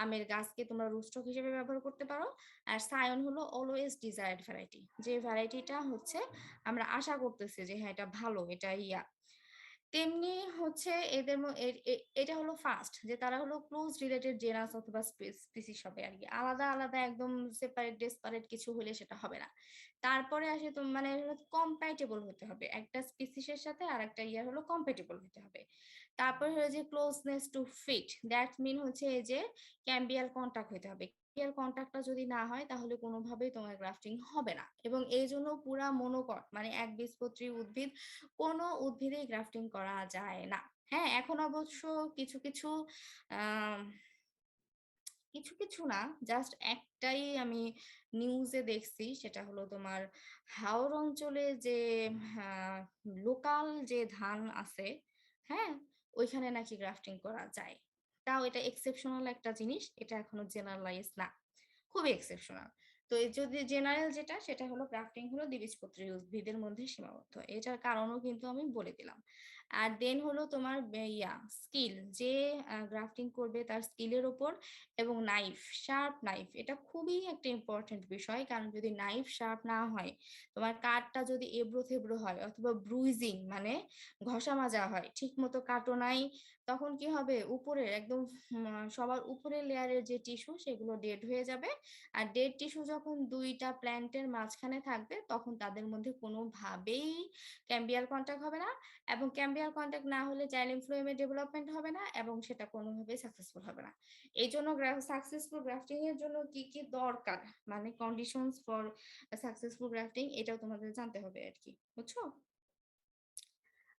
আমের গাছকে তোমরা রুটস্টক হিসেবে ব্যবহার করতে পারো। আর সায়ন হলো অলওয়েজ ডিজায়ার্ড ভ্যারাইটি, যে ভ্যারাইটিটা হচ্ছে আমরা আশা করতেছি যে হ্যাঁ এটা ভালো, এটা ইয়া। তেমনি হচ্ছে এদের এটা হলো ফার্স্ট, যে তারা হলো ক্লোজ রিলেটেড জেনাস অথবা স্পিসিস হবে আর কি, আলাদা আলাদা একদম সেপারেট ডেসপারেট কিছু হলে সেটা হবে না। তারপরে আসে তো মানে কম্প্যাটেবল হতে হবে, একটা স্পিসিসের সাথে আর একটা ইয়ার হলো কম্প্যাটেবল হতে হবে। তারপর হলো যে closeness to fit, that mean হচ্ছে এই যে ক্যাম্বিয়াল কন্টাক্ট হতে হবে। ক্যাম্বিয়াল কন্টাক্টটা যদি না হয় তাহলে কোনোভাবেই তোমার গ্রাফটিং হবে না, এবং এই জন্য পুরা মনোকট মানে একবীজপত্রী উদ্ভিদ, কোনো উদ্ভিদেই গ্রাফটিং করা যায় না। হ্যাঁ, এখন অবশ্য কিছু কিছু আহ কিছু কিছু না, জাস্ট একটাই আমি নিউজে দেখছি, সেটা হলো তোমার হাওর অঞ্চলে যে লোকাল যে ধান আছে, হ্যাঁ, ওইখানে নাকি গ্রাফটিং করা যায়। তাও এটা এক্সেপশনাল একটা জিনিস, এটা এখনো জেনারেলাইজ না, খুবই এক্সেপশনাল। তো এই যদি জেনারেল যেটা, সেটা হলো গ্রাফটিং হলো দ্বিবীজপত্রী উদ্ভিদের মধ্যে সীমাবদ্ধ, এটার কারণও কিন্তু আমি বলে দিলাম। আর দেন হলো তোমার স্কিল, যে গ্রাফটিং করবে তার স্কিলের উপর, এবং নাইফ, শার্প নাইফ, এটা খুবই একটা ইম্পর্টেন্ট বিষয়। কারণ যদি নাইফ শার্প না হয়, তোমার কাটটা যদি এবড়ো থেবড়ো হয় অথবা ব্রুইজিং মানে ঘষা মাজা হয়, ঠিক মতো কাটো নাই, তখন কি হবে, উপরে একদম সবার উপরের লেয়ারের যে টিস্যু সেগুলো ডেড হয়ে যাবে। আর ডেড টিস্যু যখন দুইটা প্ল্যান্টের মাঝখানে থাকবে, তখন তাদের মধ্যে কোনোভাবেই ক্যাম্বিয়াল কন্টাক্ট হবে না, এবং ক্যাম্বিয়াল কন্টাক্ট না হলে জাইলেম ফ্লোয়েমের ডেভেলপমেন্ট হবে না, এবং সেটা কোনোভাবেই সাকসেসফুল হবে না। এই জন্য সাকসেসফুল গ্রাফটিং এর জন্য কি কি দরকার, মানে কন্ডিশনস ফর সাকসেসফুল গ্রাফটিং, এটাও তোমাদের জানতে হবে আর কি, বুঝছো?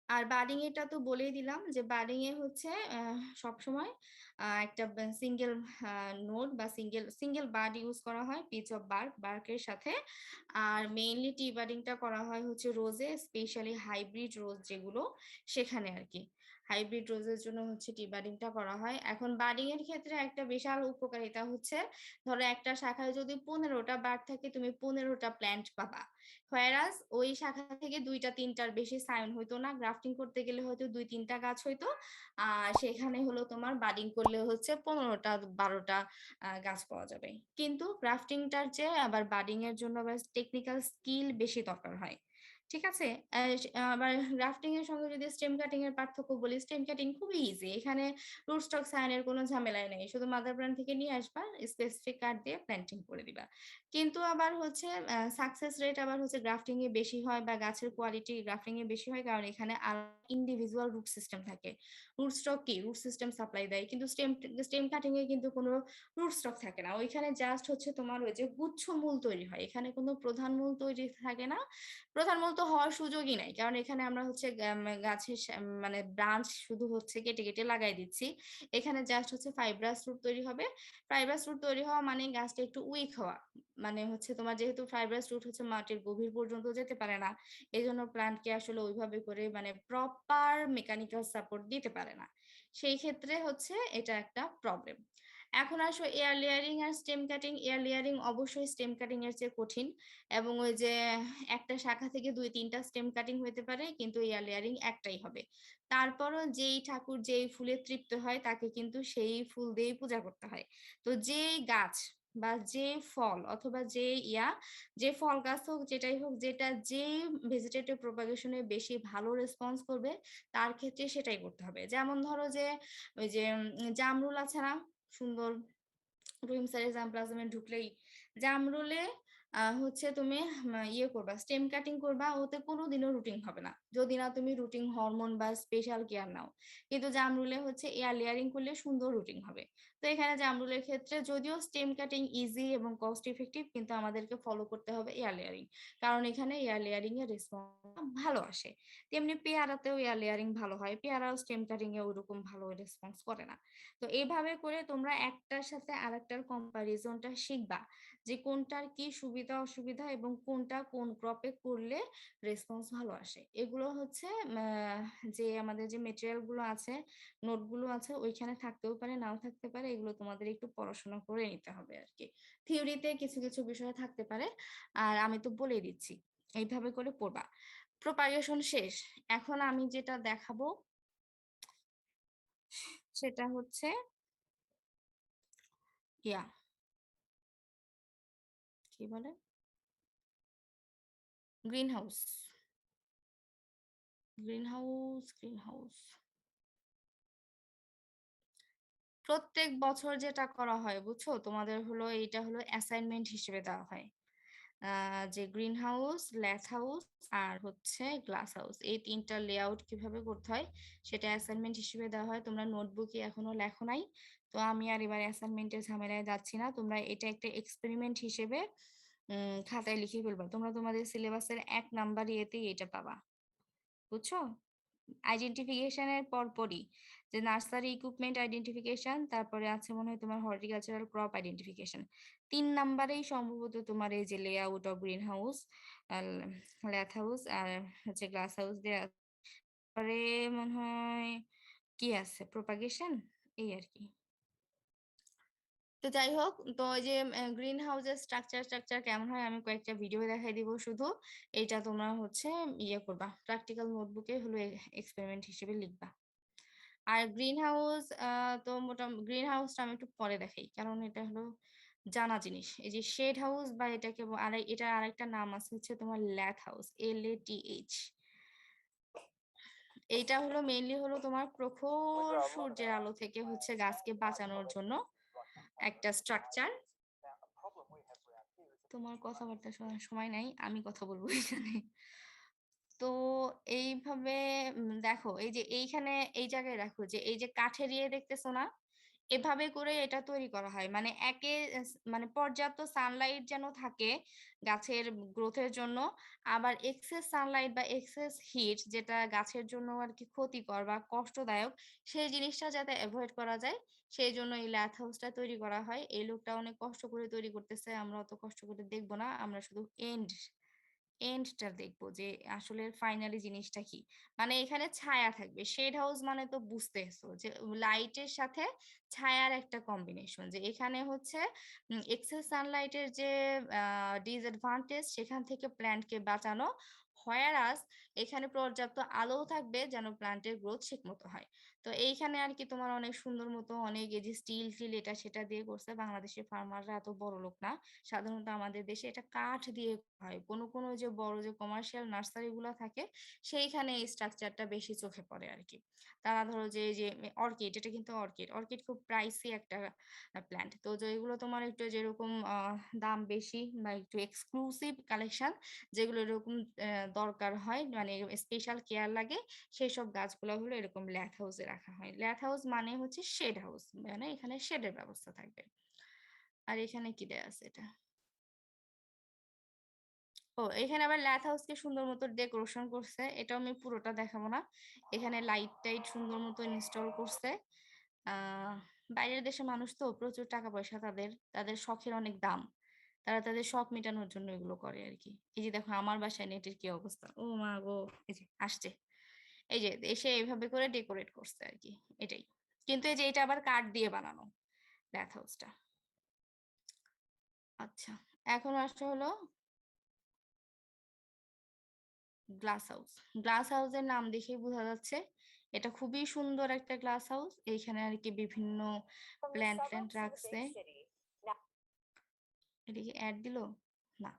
আর বাডিং এটা তো বলেই দিলাম যে বাডিং এ হচ্ছে সবসময় একটা সিঙ্গেল নোড বা সিঙ্গেল সিঙ্গেল বাড ইউজ করা হয়, পিচ অফ বার্কের সাথে। আর মেইনলি টি বাডিংটা করা হয় হচ্ছে রোজে, স্পেশালি হাইব্রিড রোজ যেগুলো, সেখানে আর কি হাইব্রিড রোজের জন্য হচ্ছে টি বাডিংটা করা হয়। এখন বাডিং এর ক্ষেত্রে একটা বিশাল উপকারিতা হচ্ছে, ধরো একটা শাখায় যদি 15টা বাড থাকে, তুমি 15টা প্ল্যান্ট পাবা, হোয়ারাস ওই শাখা থেকে 2টা 3টার বেশি সায়ন হইতো না, গ্রাফটিং করতে গেলে হয়তো 2-3টা গাছ হইতো, আর সেখানে হলো তোমার বাডিং করলে হচ্ছে 15টা 12টা গাছ পাওয়া যাবে। কিন্তু গ্রাফটিংটার চেয়ে আবার বাডিং এর জন্য আবার টেকনিক্যাল স্কিল বেশি দরকার হয়, ঠিক আছে? আবার গ্রাফটিং এর সঙ্গে যদি স্টেম কাটিং এর পার্থক্য বলি, স্টেম কাটিং খুবই ইজি, এখানে রুট স্টক সায়নের কোনো ঝামেলাই নেই, শুধু মাদার প্ল্যান্ট থেকে নিয়ে আসবা, স্পেসিফিক কাট দিয়ে প্ল্যান্টিং করে দিবা। কিন্তু আবার হচ্ছে সাকসেস রেট আবার হচ্ছে গ্রাফটিং এ বেশি হয়, বা গাছের কোয়ালিটি গ্রাফটিং এ বেশি হয়, কারণ এখানে ইন্ডিভিজুয়াল রুট সিস্টেম থাকে। রুট স্টক কি রুট সিস্টেম সাপ্লাই দেয়, কিন্তু স্টেম কাটিং এ কিন্তু কোনো রুট স্টক থাকে না, ওইখানে জাস্ট হচ্ছে তোমার ওই যে গুচ্ছ মূল তৈরি হয়, এখানে কোনো প্রধান মূল তৈরি থাকে না, প্রধান মূল তো হওয়ার সুযোগই নাই, কারণ এখানে আমরা হচ্ছে গাছের মানে ব্রাঞ্চ শুধু হচ্ছে কেটে কেটে লাগাই দিচ্ছি। এখানে জাস্ট হচ্ছে ফাইব্রাস রুট তৈরি হবে। ফাইব্রাস রুট তৈরি হওয়া মানে গাছটা একটু উইক হওয়া, মানে হচ্ছে তোমার যেহেতু ফাইব্রাস রুট হচ্ছে মাটির গভীর পর্যন্ত যেতে পারে না, এই জন্য প্ল্যান্টকে আসলে ওইভাবে করে মানে প্রপার মেকানিক্যাল সাপোর্ট দিতে পারে না, সেই ক্ষেত্রে হচ্ছে এটা একটা প্রবলেম। এখন আসো এয়ার লেয়ারিং আর স্টেম কাটিং। এয়ার লেয়ারিং অবশ্যই স্টেম কাটিং এর চেয়ে কঠিন, এবং ওই যে একটা শাখা থেকে 2-3টা স্টেম কাটিং হতে পারে, কিন্তু এয়ার লেয়ারিং একটাই হবে। তারপরও যেই ঠাকুর যেই ফুলে তৃপ্ত হয় তাকে কিন্তু সেই ফুল দিয়েই পূজা করতে হয়। তো যেই গাছ বা যে ফল অথবা যে ফল গাছ হোক যেটাই হোক, যেটা যে ভেজিটেটিভ প্রপাগেশনে বেশি ভালো রেসপন্স করবে তার ক্ষেত্রে সেটাই করতে হবে। যেমন ধরো যে ওই যে জামরুল আছে না, সুন্দর রহিম স্যারের জামপ্লাজমে ঢুকলেই জামরুলে হচ্ছে তুমি ইয়ে করবা, স্টেম কাটিং করবা, ওতে কোনোদিনও রুটিং হবে না যদি না তুমি রুটিং হরমোন বা স্পেশাল কেয়ার নাও। কিন্তু জামরুলে হচ্ছে এয়ার লেয়ারিং করলে সুন্দর রুটিং হবে। তো এখানে জামরুলের ক্ষেত্রে যদিও স্টেম কাটিং ইজি এবং কস্ট ইফেক্টিভ, কিন্তু আমাদেরকে ফলো করতে হবে এয়ার লেয়ারিং, কারণ এখানে এয়ার লেয়ারিং এর রেসপন্স ভালো আসে। তেমনি পেয়ারাতেও এয়ার লেয়ারিং ভালো হয়, পেয়ারাও স্টেম কাটিং এ ওইরকম ভালো রেসপন্স করে না। তো এইভাবে করে তোমরা একটার সাথে আরেকটার কম্পারিজনটা শিখবা, যে কোনটার কি সুবিধা অসুবিধা এবং কোনটা কোন ক্রপে করলে রেসপন্স ভালো আসে। এগুলো হচ্ছে যে আমাদের যে মেটেরিয়াল গুলো আছে, নোটগুলো আছে, ওইখানে থাকতেও পারে নাও থাকতে পারে, এগুলো তোমাদের একটু পড়াশোনা করে নিতে হবে আর কি। থিওরিতে কিছু কিছু বিষয় থাকতে পারে, আর আমি তো বলেই দিচ্ছি এইভাবে করে পড়বা। প্রোপাগেশন শেষ। এখন আমি যেটা দেখাবো সেটা হচ্ছে ইয়া কি বলে, গ্রিন হাউস। গ্রিন হাউস প্রত্যেক বছর যেটা করা হয় বুঝছো, তোমাদের হলো এইটা হলো অ্যাসাইনমেন্ট হিসেবে দেওয়া হয়, যে গ্রিন হাউস, ল্যাথ হাউস আর হচ্ছে গ্লাস হাউস, এই 3টা লেআউট কিভাবে করতে হয় সেটা অ্যাসাইনমেন্ট হিসেবে দেওয়া হয়। তোমরা নোটবুকে এখনো লেখো নাই, তো আমি আর এবার অ্যাসাইনমেন্টের ঝামেলায় যাচ্ছি না। তোমরা এটা একটা এক্সপেরিমেন্ট হিসেবে খাতায় লিখে ফেলবা। তোমরা তোমাদের সিলেবাসের 1 নাম্বার ইয়েতেই এটা পাবা, বুঝছো? আইডেন্টিফিকেশনের পরপরই যে নার্সারি ইকুইপমেন্ট আইডেন্টিফিকেশন, তারপরে আছে মনে হয় তোমার হর্টিকালচারাল ক্রপ আইডেন্টিফিকেশন। 3 নাম্বারেই সম্ভবত তোমার এই যে layout of green house, lath house আর হচ্ছে গ্লাস হাউস দেয়া। পরে মনে হয় কি আছে, প্রপাগেশন, এই আর কি। তো যাই হোক, তো ওই যে গ্রিন হাউসের স্ট্রাকচার কেমন হয় আমি কয়েকটা ভিডিও দেখাই দিব শুধু। এটা তোমরা হচ্ছে ইয়ে করবা, প্র্যাকটিক্যাল নোটবুকে হলো এক্সপেরিমেন্ট হিসেবে লিখবা। আর গ্রিন হাউস, তো মোটামুটি গ্রিন হাউসটা আমি একটু পরে দেখাই, কারণ এটা হলো জানা জিনিস। এই যে শেড হাউস বা এটাকে এটা আরেকটা নাম আছে হচ্ছে তোমার ল্যাথ হাউস, LATH। এইটা হলো মেইনলি হলো তোমার প্রখর সূর্যের আলো থেকে হচ্ছে গাছকে বাঁচানোর জন্য একটা স্ট্রাকচার। তোমার কথাবার্তা শোনার সময় নাই, আমি কথা বলবো এখানে। তো এইভাবে দেখো, এই যে এইখানে এই জায়গায় রাখো, যে এই যে কাঠের ইয়ে দেখতেছো না, এভাবে করে এটা তৈরি করা হয়, মানে মানে পর্যাপ্ত সানলাইট যেন থাকে গাছের গ্রোথের জন্য, আবার এক্সেস সানলাইট বা এক্সেস হিট যেটা গাছের জন্য আর কি ক্ষতিকর বা কষ্টদায়ক, সেই জিনিসটা যাতে অ্যাভয়েড করা যায়, সেই জন্য এই ল্যাথ হাউসটা তৈরি করা হয়। এই লোকটা অনেক কষ্ট করে তৈরি করতেছে, আমরা অত কষ্ট করে দেখবো না, আমরা শুধু এন্ডটা দেখবো যে আসলে ফাইনালি জিনিসটা কি। মানে এখানে ছায়া থাকবে, শেড হাউস মানে তো বুঝতেছো যে লাইটের সাথে ছায়ার একটা কম্বিনেশন, যে এখানে হচ্ছে এক্সেস সানলাইটের যে ডিসঅ্যাডভান্টেজ সেখান থেকে প্ল্যান্টকে বাঁচানো, হোয়ারাস এখানে পর্যাপ্ত আলো থাকবে যেন প্ল্যান্টের গ্রোথ ঠিক মতো হয়। তো এইখানে আর কি তোমার অনেক সুন্দর মতো অনেক এই যে স্টিল এটা সেটা দিয়ে করছে। বাংলাদেশের ফার্মাররা এত বড় লোক না, সাধারণত আমাদের দেশে এটা কাঠ দিয়ে হয়। কোনো যে বড় যে কমার্শিয়াল নার্সারি গুলা থাকে সেইখানে এই স্ট্রাকচারটা বেশি চোখে পড়ে আর কি। তারা ধরো যে অর্কিড, এটা কিন্তু অর্কিড খুব প্রাইসি একটা প্ল্যান্ট। তো যেগুলো তোমার একটু যেরকম দাম বেশি বা একটু এক্সক্লুসিভ কালেকশন, যেগুলো এরকম দরকার হয়, মানে স্পেশাল কেয়ার লাগে, সেই সব গাছগুলো হলো এরকম ল্যাথ হাউসে রাখা হয়। ল্যাথ হাউস মানে হচ্ছে শেড হাউস, মানে এখানে শেডের ব্যবস্থা থাকবে। আর এখানে কি দেয়া আছে এটা, ও এখানে আবার ল্যাথ হাউসকে সুন্দর মতো ডেকোরেশন করছে, এটাও আমি পুরোটা দেখাবো না। এখানে লাইট টাইট সুন্দর মতো ইনস্টল করছে। বাইরের দেশে মানুষ তো প্রচুর টাকা পয়সা, তাদের তাদের শখের অনেক দাম, তারা তাদের শখ মেটানোর জন্য এগুলো করে আর কি। এই যে দেখো আমার বাসায় নেটের কি অবস্থা, ও মা গো, এই যে আসছে, এই যে এসে এইভাবে করে ডেকোরেট করছে আর কি, এটাই। কিন্তু এই যে এটা আবার কাঠ দিয়ে বানানো, ব্যাথ হাউসটা। আচ্ছা, এখন আসলে হলো গ্লাস হাউস। গ্লাস হাউসের নাম দেখেই বোঝা যাচ্ছে এটা খুবই সুন্দর একটা গ্লাস হাউস। এইখানে আর কি বিভিন্ন প্ল্যান্ট রাখছে। এটা কি অ্যাড দিল না?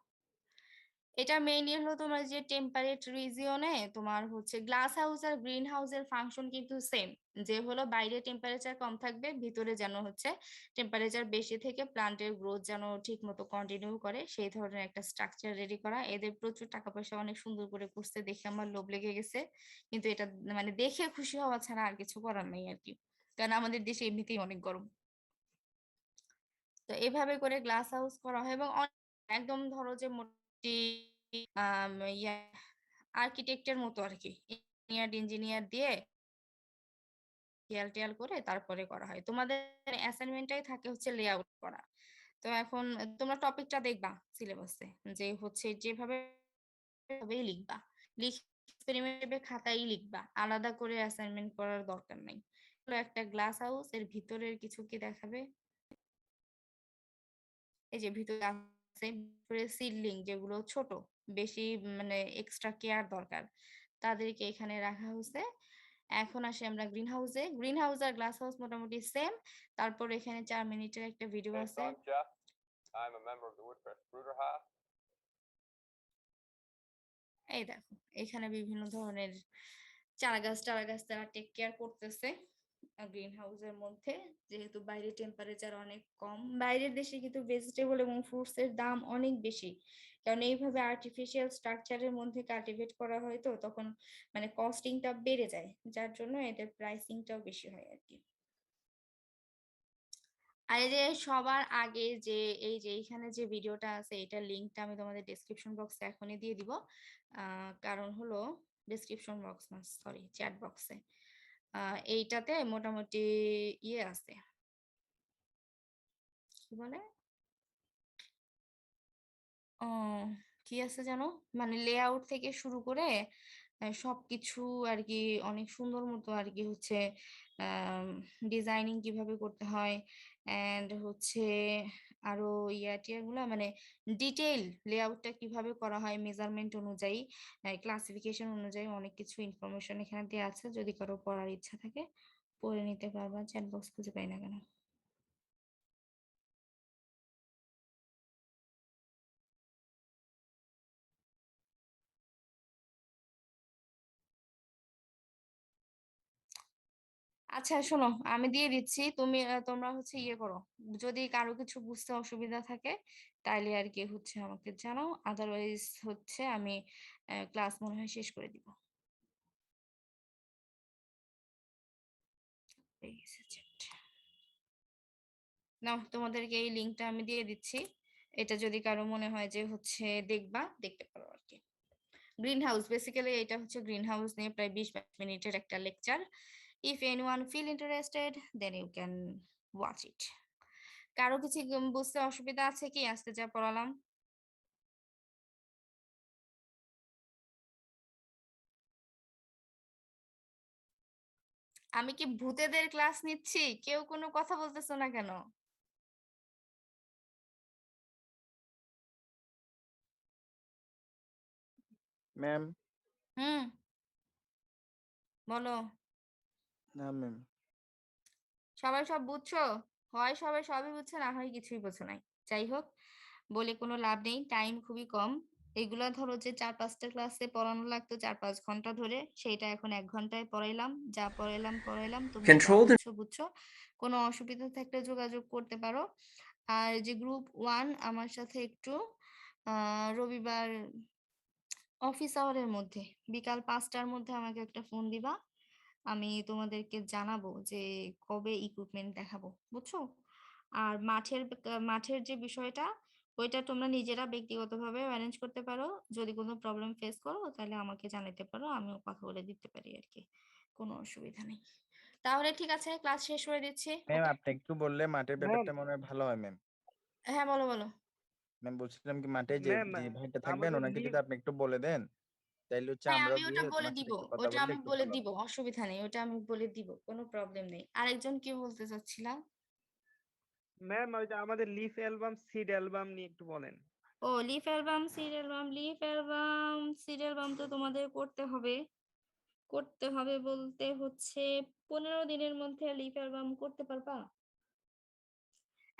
এটা মেইনলি হলো তোমার যে টেম্পারেট রিজিয়নে তোমার হচ্ছে গ্লাস হাউস আর গ্রিন হাউসের ফাংশন কিন্তু সেম, যে হলো বাইরে টেম্পারেচার কম থাকবে, ভিতরে যেন হচ্ছে টেম্পারেচার বেশি থেকে প্লান্টের গ্রোথ যেন ঠিক মতো কন্টিনিউ করে, সেই ধরনের একটা স্ট্রাকচার রেডি করা। এদের প্রচুর টাকা পয়সা, অনেক সুন্দর করে করছে, দেখে আমার লোভ লেগে গেছে। কিন্তু এটা মানে দেখে খুশি হওয়া ছাড়া আর কিছু করার নেই আর কি, কারণ আমাদের দেশে এমনিতেই অনেক গরম। তো এভাবে করে গ্লাস হাউস করা হয় এবং একদম ধরো যে মোটামুটি আর্কিটেক্টের মতো আর কি, ইঞ্জিনিয়ার দিয়ে টিয়াল করে তারপরে করা হয়। তোমাদের অ্যাসাইনমেন্টটাই থাকে হচ্ছে লেআউট করা। তো এখন তোমরা টপিকটা দেখবা সিলেবাসে, যে হচ্ছে যেভাবে লিখবা, এক্সপেরিমেন্টে খাতায় লিখবা, আলাদা করে অ্যাসাইনমেন্ট করার দরকার নাই। একটা গ্লাস হাউস, এর ভিতরের কিছু কি দেখাবে? এই যে ভিতরে আছে সিডলিং, যেগুলো ছোট, বেশি মানে এক্সট্রা কেয়ার দরকার, তাদেরকে এখানে রাখা হয়েছে। এখন আসি আমরা গ্রিন হাউসে। গ্রিন হাউস আর গ্লাস হাউস মোটামুটি সেম। তারপর এখানে 4 মিনিটের একটা ভিডিও আছে। এই দেখো এখানে বিভিন্ন ধরনের চারা গাছ তারা টেক কেয়ার করতেছে গ্রিন হাউসের মধ্যে, যেহেতু বাইরে টেম্পারেচার অনেক কম। বাইরের দেশে কিন্তু ভেজিটেবল এবং ফ্রুটস এর দাম অনেক বেশি, কারণ এইভাবে আর্টিফিশিয়াল স্ট্রাকচারের মধ্যে কাল্টিভেট করা হয়, তো তখন মানে কস্টিংটা বেড়ে যায়, যার জন্য এদের প্রাইসিংটাও বেশি হয় আর কি। আর এই যে সবার আগে যে এই যে এইখানে যে ভিডিওটা আছে, এটার লিঙ্কটা আমি তোমাদের ডেসক্রিপশন বক্সে এখনই দিয়ে দিব। কারণ হলো ডেসক্রিপশন বক্স না, সরি, চ্যাট বক্সে। এইটাতে মোটামুটি ইয়ে আছে, কি বলে, ও কি আছে জানো, মানে লেআউট থেকে শুরু করে সবকিছু আর কি অনেক সুন্দর মতো আর কি হচ্ছে ডিজাইনিং কিভাবে করতে হয়, এন্ড হচ্ছে আরো টিয়াগুলা মানে ডিটেইল লেআউটটা কিভাবে করা হয় মেজারমেন্ট অনুযায়ী, ক্লাসিফিকেশন অনুযায়ী অনেক কিছু ইনফরমেশন এখানে দেওয়া আছে। যদি কারো পড়ার ইচ্ছা থাকে পড়ে নিতে পারবা। চ্যাট বক্স খুঁজে পাই না কেন? আচ্ছা শোনো, আমি দিয়ে দিচ্ছি, তোমরা হচ্ছে ইয়ে করো, যদি কারো কিছু বুঝতে অসুবিধা থাকে তাইলে আর কি হচ্ছে আমাকে জানাও, আদারওয়াইজ হচ্ছে আমি ক্লাস মনে হয় শেষ করে দিব। নাও তোমাদেরকে এই লিঙ্কটা আমি দিয়ে দিচ্ছি, এটা যদি কারো মনে হয় যে হচ্ছে দেখতে পারো আর কি। গ্রিন হাউস বেসিক্যালি এটা হচ্ছে গ্রিন হাউস নিয়ে প্রায় 20-22 মিনিটের একটা lecture. If anyone feel interested then you can watch it. কারো কিছু বুঝতে অসুবিধা আছে কি আজকে যা পড়ালাম? আমি কি ভূতেদের ক্লাস নিচ্ছি? কেউ কোনো কথা বলতেছো না কেন? ম্যাম। হুম, বলো। না ম্যাম। সবাই সব বুঝছো? হয় সবাই সবই বুঝছো, না হয় কিছুই বুঝছো নাই। যাই হোক, বলে কোনো লাভ নেই, টাইম খুবই কম। এগুলা ধরো যে 4-5টা ক্লাসে পড়ানো লাগতো 4-5 ঘন্টা ধরে, সেটা এখন 1 ঘন্টায় পড়াইলাম। যা পড়াইলাম তুমি যা বুঝছো। কোনো অসুবিধা থাকলে যোগাযোগ করতে পারো। আর যে গ্রুপ 1 আমার সাথে একটু রবিবার অফিস আওয়ারের মধ্যে বিকাল 5টার মধ্যে আমাকে একটা ফোন দিবা, আমি তোমাদেরকে জানাবো যে কবে ইকুইপমেন্ট দেখাবো, বুঝছো? আর মাঠের যে বিষয়টা, ওইটা তোমরা নিজেরা ব্যক্তিগতভাবে ম্যানেজ করতে পারো। যদি কোনো প্রবলেম ফেস করো তাহলে আমাকে জানাতে পারো, আমিও কথা বলে দিতে পারি আর কি, কোনো অসুবিধা নেই। তাহলে ঠিক আছে, ক্লাস শেষ করে দিচ্ছি। ম্যাম আপনি একটু বললে মাঠের ম্যাম ব্যাপারটা মনে হয় ভালো হয় ম্যাম। হ্যাঁ বলো বলো। ম্যাম বলছিলাম কি মাঠে যে ম্যাম যে ভাইটা থাকবেন আমাদের ওনাকে লিভ যদি আপনি একটু বলে দেন তাইলে হচ্ছে হ্যাঁ আমরাও আমি গিয়ে ওটা বলে ওনার সাথে দিব, একটু কথা ওটা বললে আমি একটু বলে ভালো দিব, হয়। অসুবিধা নেই, ওটা আমি বলে দিব, কোনো প্রবলেম নেই। আরেকজন কি বলতে চাচ্ছিলা? ম্যাম ওই যে আমাদের লিফ অ্যালবাম সিড অ্যালবাম নিয়ে একটু বলেন। ও লিফ অ্যালবাম সিড অ্যালবাম তো তোমাদের করতে হবে বলতে হচ্ছে 15 দিনের মধ্যে লিফ অ্যালবাম করতে পারবা?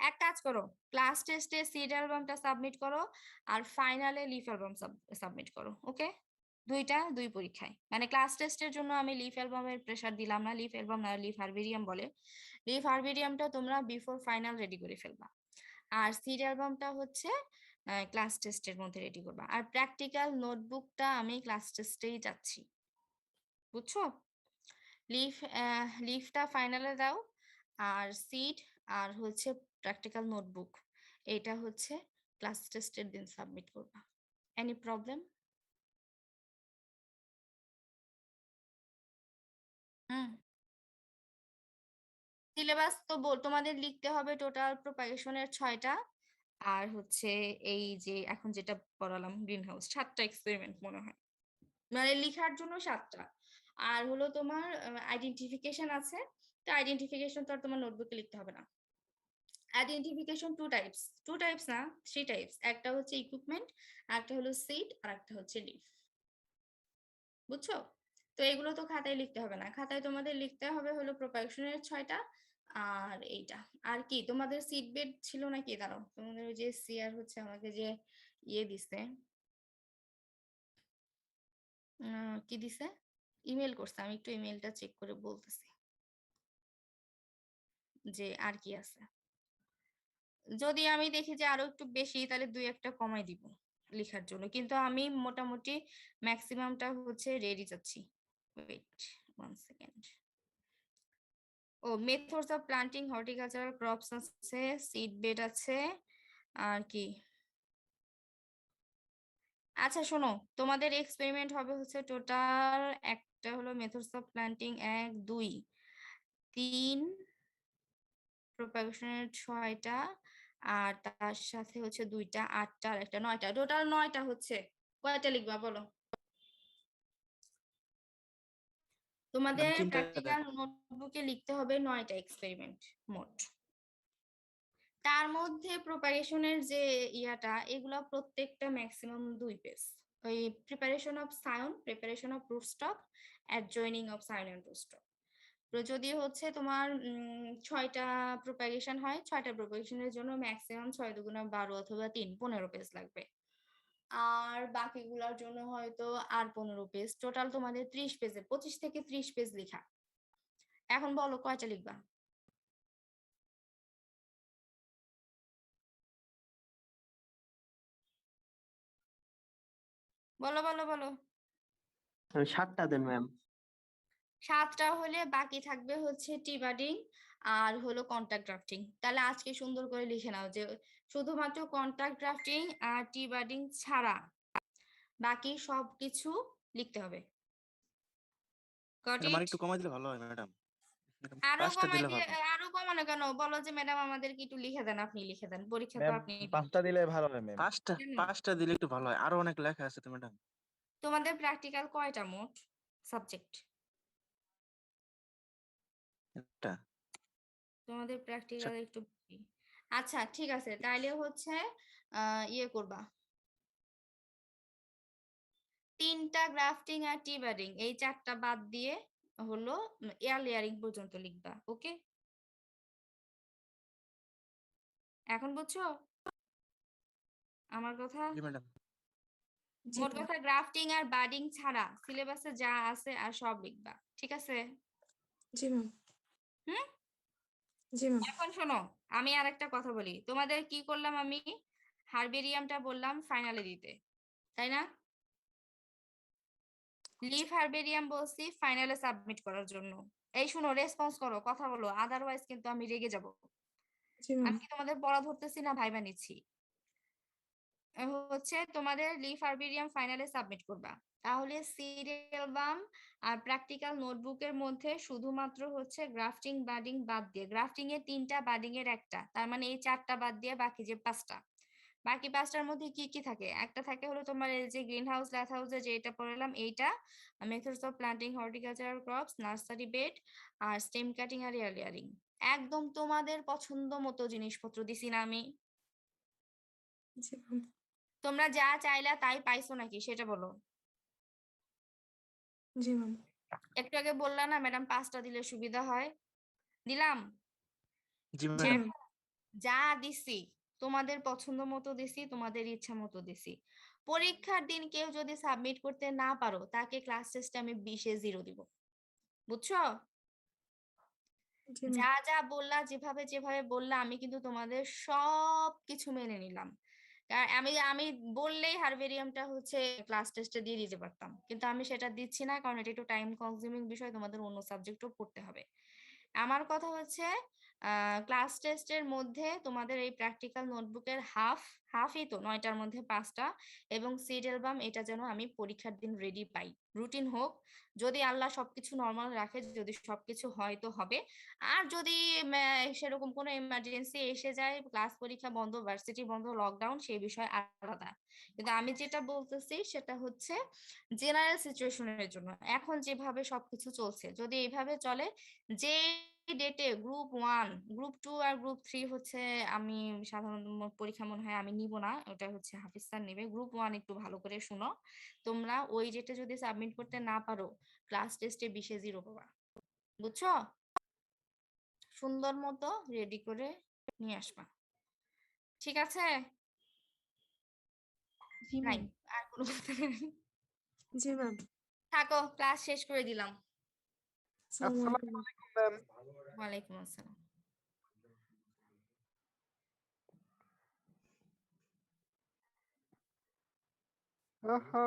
এক কাজ করো, ক্লাস টেস্টে সিড অ্যালবামটা সাবমিট করো আর ফাইনালে লিফ অ্যালবাম সাবমিট করো। ওকে, দুই পরীক্ষায়, মানে ক্লাস টেস্টের জন্য আমি লিফ অ্যালবামের প্রেসার দিলাম না, লিফ অ্যালবাম না লিফ হারবেরিয়াম বলে, লিফ হারবেরিয়ামটা তোমরা বিফোর ফাইনাল রেডি করে ফেলবা, আর সিড অ্যালবামটা হচ্ছে ক্লাস টেস্টের মধ্যে রেডি করবা, আর প্র্যাকটিক্যাল নোটবুকটা আমি ক্লাস টেস্টেই চাচ্ছি, বুঝছো? লিফটা ফাইনালে দাও, আর সিড আর হচ্ছে প্র্যাকটিক্যাল নোটবুক এটা হচ্ছে ক্লাস টেস্টের দিন সাবমিট করবা। Any problem? হুম, সিলেবাস তো তোমাদের লিখতে হবে টোটাল প্রোপাগেশনের 6টা, আর হচ্ছে এই যে এখন যেটা পড়ালাম গ্রিন হাউস 7টা এক্সপেরিমেন্ট মনে হয়, মানে লিখার জন্য 7টা, আর হলো তোমার আইডেন্টিফিকেশন আছে, তো আইডেন্টিফিকেশন তো আর তোমার নোটবুকে লিখতে হবে না। আইডেন্টিফিকেশন টু টাইপস না, 3 টাইপস, একটা হচ্ছে ইকুইপমেন্ট, একটা হলো সিট, আর একটা হচ্ছে লিফ, বুঝছো? তো এগুলো তো খাতায় লিখতে হবে না, খাতায় তোমাদের লিখতে হবে হলো প্রোপাগেশনের 6টা, আর এইটা আর কি তোমাদের সিট বেড ছিল নাকি? দাঁড়াও, তোমাদের ওই যে সিআর হচ্ছে আমাকে যে দিছে, কি দিছে, ইমেল করছে, আমি একটু ইমেলটা চেক করে বলতেছি যে আর কি আছে, যদি আমি দেখি যে আরো একটু বেশি তাহলে 2-1টা কমাই দিব লেখার জন্য, কিন্তু আমি মোটামুটি ম্যাক্সিমামটা হচ্ছে রেডি যাচ্ছি। Wait 1 second. ও methods of planting horticultural crops আছে, সিড বেড আছে, আর কি, আচ্ছা শোনো, তোমাদের এক্সপেরিমেন্ট হবে হচ্ছে টোটাল, একটা হলো মেথডস অফ প্লান্টিং 1 2 3, প্রোপাগেশনের 6টা, আর তার সাথে হচ্ছে 2টা 8টা আর একটা 9টা, টোটাল 9টা হচ্ছে। কয়টা লিখবা বলো? তোমাদের তিনটা প্র্যাকটিক্যাল নোটবুকে লিখতে হবে 9টা এক্সপেরিমেন্ট মোট। তার মধ্যে প্রোপাগেশনের যে ইয়াটা, এগুলো প্রত্যেকটা ম্যাক্সিমাম 2 পেজ, ওই preparation of scion, preparation of rootstock, adjoining of scion and rootstock. তো যদি হচ্ছে তোমার 6টা প্রোপাগেশন হয়, 6টা প্রোপাগেশনের জন্য ম্যাক্সিমাম 6 দুগুণা 12 অথবা 3 15 পেজ লাগবে, আর বাকিগুলোর জন্য হয়তো আর 15 পেজ, টোটাল তোমাদের 30 পেজে 25 থেকে 30 পেজ লেখা। এখন বলো কয়টা লিখবা? বলো বলো বলো। 7টা দেন ম্যাম। 7টা হলে বাকি থাকবে হচ্ছে টি বাডিং আর হলো কন্টাক্ট ড্রাফটিং। তাহলে আজকে সুন্দর করে লিখে নাও যে শুধুমাত্র কন্টাক্ট ড্রাফটিং আর টি বাডিং ছাড়া বাকি সবকিছু লিখতে হবে। Got ম্যাডাম আর it? একটু কমাই দিলে ভালো হয় ম্যাডাম। আরো 5টা কমাই দিলে দিয়ে, ভালো। আরো কমানো কেন? বলো যে ম্যাডাম আমাদেরকে একটু লিখে দেন, আপনি লিখে দেন, পরীক্ষা তো ম্যাম আপনি 5টা দিলে ভালো হয় ম্যাম। 5টা দিলে একটু ভালো হয়, আরো অনেক লেখা আছে তো ম্যাডাম। তোমাদের প্র্যাকটিক্যাল কয়টা মোট সাবজেক্ট? একটা। তোমাদের প্র্যাকটিক্যাল একটু বেশি। আচ্ছা ঠিক আছে, তাইলে হচ্ছে ইয়ে করবা, 3টা গ্রাফটিং আর টি বাডিং, এই 4টা বাদ দিয়ে হলো এয়ার লেয়ারিং পর্যন্ত লিখবা। ওকে, এখন বুঝছো আমার কথা? জি ম্যাডাম। জি মোট ম্যাম। কথা গ্রাফটিং আর বাডিং ছাড়া সিলেবাসে যা আছে আর সব লিখবা, ঠিক আছে? জি ম্যাম। হুম, জি ম্যাম। এখন শোনো, আমি আর একটা কথা বলি, তোমাদের কি করলাম, আমি হারবেরিয়ামটা বললাম ফাইনালে দিতে, তাই না? লিভ হারবেরিয়াম বলছি ফাইনালে সাবমিট করার জন্য। এই শুনো, রেসপন্স করো, কথা বলো, আদারওয়াইজ কিন্তু আমি রেগে যাব। জি ম্যাম। আমি কি তোমাদের পড়া ধরতেছি না ভাইবা নিচ্ছি? হচ্ছে তোমাদের লিভ হারবেরিয়াম ফাইনালে সাবমিট করবা, তাহলে সিরিয়াল বাম আর প্র্যাকটিক্যাল নোটবুকের মধ্যে শুধুমাত্র হচ্ছে গ্রাফটিং বাডিং বাদ দিয়ে, গ্রাফটিং এর 3টা বাডিং এর একটা, তার মানে এই 4টা বাদ দিয়ে বাকি যে 5টা, বাকি 5টার মধ্যে কি কি থাকে? একটা থাকে হলো তোমার এই যে গ্রিন হাউস ল্যাথ হাউসে যেটা পড়লাম এইটা, methods of planting horticultural crops, nursery bed, আর স্টেম কাটিং আর এয়ার লেয়ারিং। একদম তোমাদের পছন্দ মতো জিনিসপত্র দিছি না আমি? জি ম্যাম। তোমরা যা চাইলা তাই পাইছো নাকি সেটা বলো। জি ম্যাম। একটু আগে বললা না ম্যাডাম 5টা দিলে সুবিধা হয়, দিলাম। জি জি ম্যাম। ম্যাম। যা দিছি তোমাদের পছন্দ মতো দিছি, তোমাদের ইচ্ছা মতো দিছি। পরীক্ষার দিন কেউ যদি সাবমিট করতে না পারো তাকে ক্লাস টেস্টে আমি 20-এ 0 দিব, বুঝছো? জি ম্যাম। যা যা বললা, যেভাবে যেভাবে বললা, আমি কিন্তু তোমাদের সব কিছু মেনে নিলাম। কারণ আমি আমি বললেই হারভেরিয়ামটা হচ্ছে ক্লাস টেস্টে দিয়ে দিতে পারতাম, কিন্তু আমি সেটা দিচ্ছি না কারণ এটা একটু টাইম কনজিউমিং বিষয়, তোমাদের অন্য সাবজেক্টও পড়তে হবে। আমার কথা হচ্ছে ক্লাস টেস্টের মধ্যে তোমাদের এই প্র্যাকটিক্যাল নোটবুকের হাফই তো 9টার মধ্যে 5টা, এবং সিড অ্যালবাম এটা যেন আমি পরীক্ষার দিন রেডি পাই, রুটিন হোক। যদি আল্লাহ সবকিছু নর্মাল রাখে, যদি সবকিছু হয় তো হবে। আর যদি সেরকম কোনো এমার্জেন্সি এসে যায়, ক্লাস পরীক্ষা বন্ধ, ভার্সিটি বন্ধ, লকডাউন, সেই বিষয় আলাদা। কিন্তু আমি যেটা বলতেছি সেটা হচ্ছে জেনারেল সিচুয়েশনের জন্য। এখন যেভাবে সবকিছু চলছে, যদি এইভাবে চলে, যে ডেটে গ্রুপ 1, গ্রুপ 2 আর গ্রুপ 3 হচ্ছে আমি সাধারণত পরীক্ষা মনে হয় আমি নিব না, ওটা হচ্ছে হাফিজ স্যার নেবে। গ্রুপ 1 একটু ভালো করে শুনো, তোমরা ওই ডেটে যদি সাবমিট করতে না পারো ক্লাস টেস্টে 20-এ 0 পাবা, বুঝছো? সুন্দর মতো রেডি করে নিয়ে আসবা, ঠিক আছে? জি নাই ম্যাম। আর কোনো কথা নেই? জি ম্যাম। থাকো, ক্লাস শেষ করে দিলাম। আসসালামু আসসালামু আলাইকুম। আলাইকুম ম্যাম। ওয়ালাইকুম আসসালাম। আহা।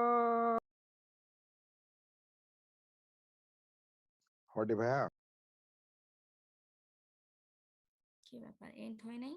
হটে ভাইয়া, কি ব্যাপার, এন্ড হয় নাই?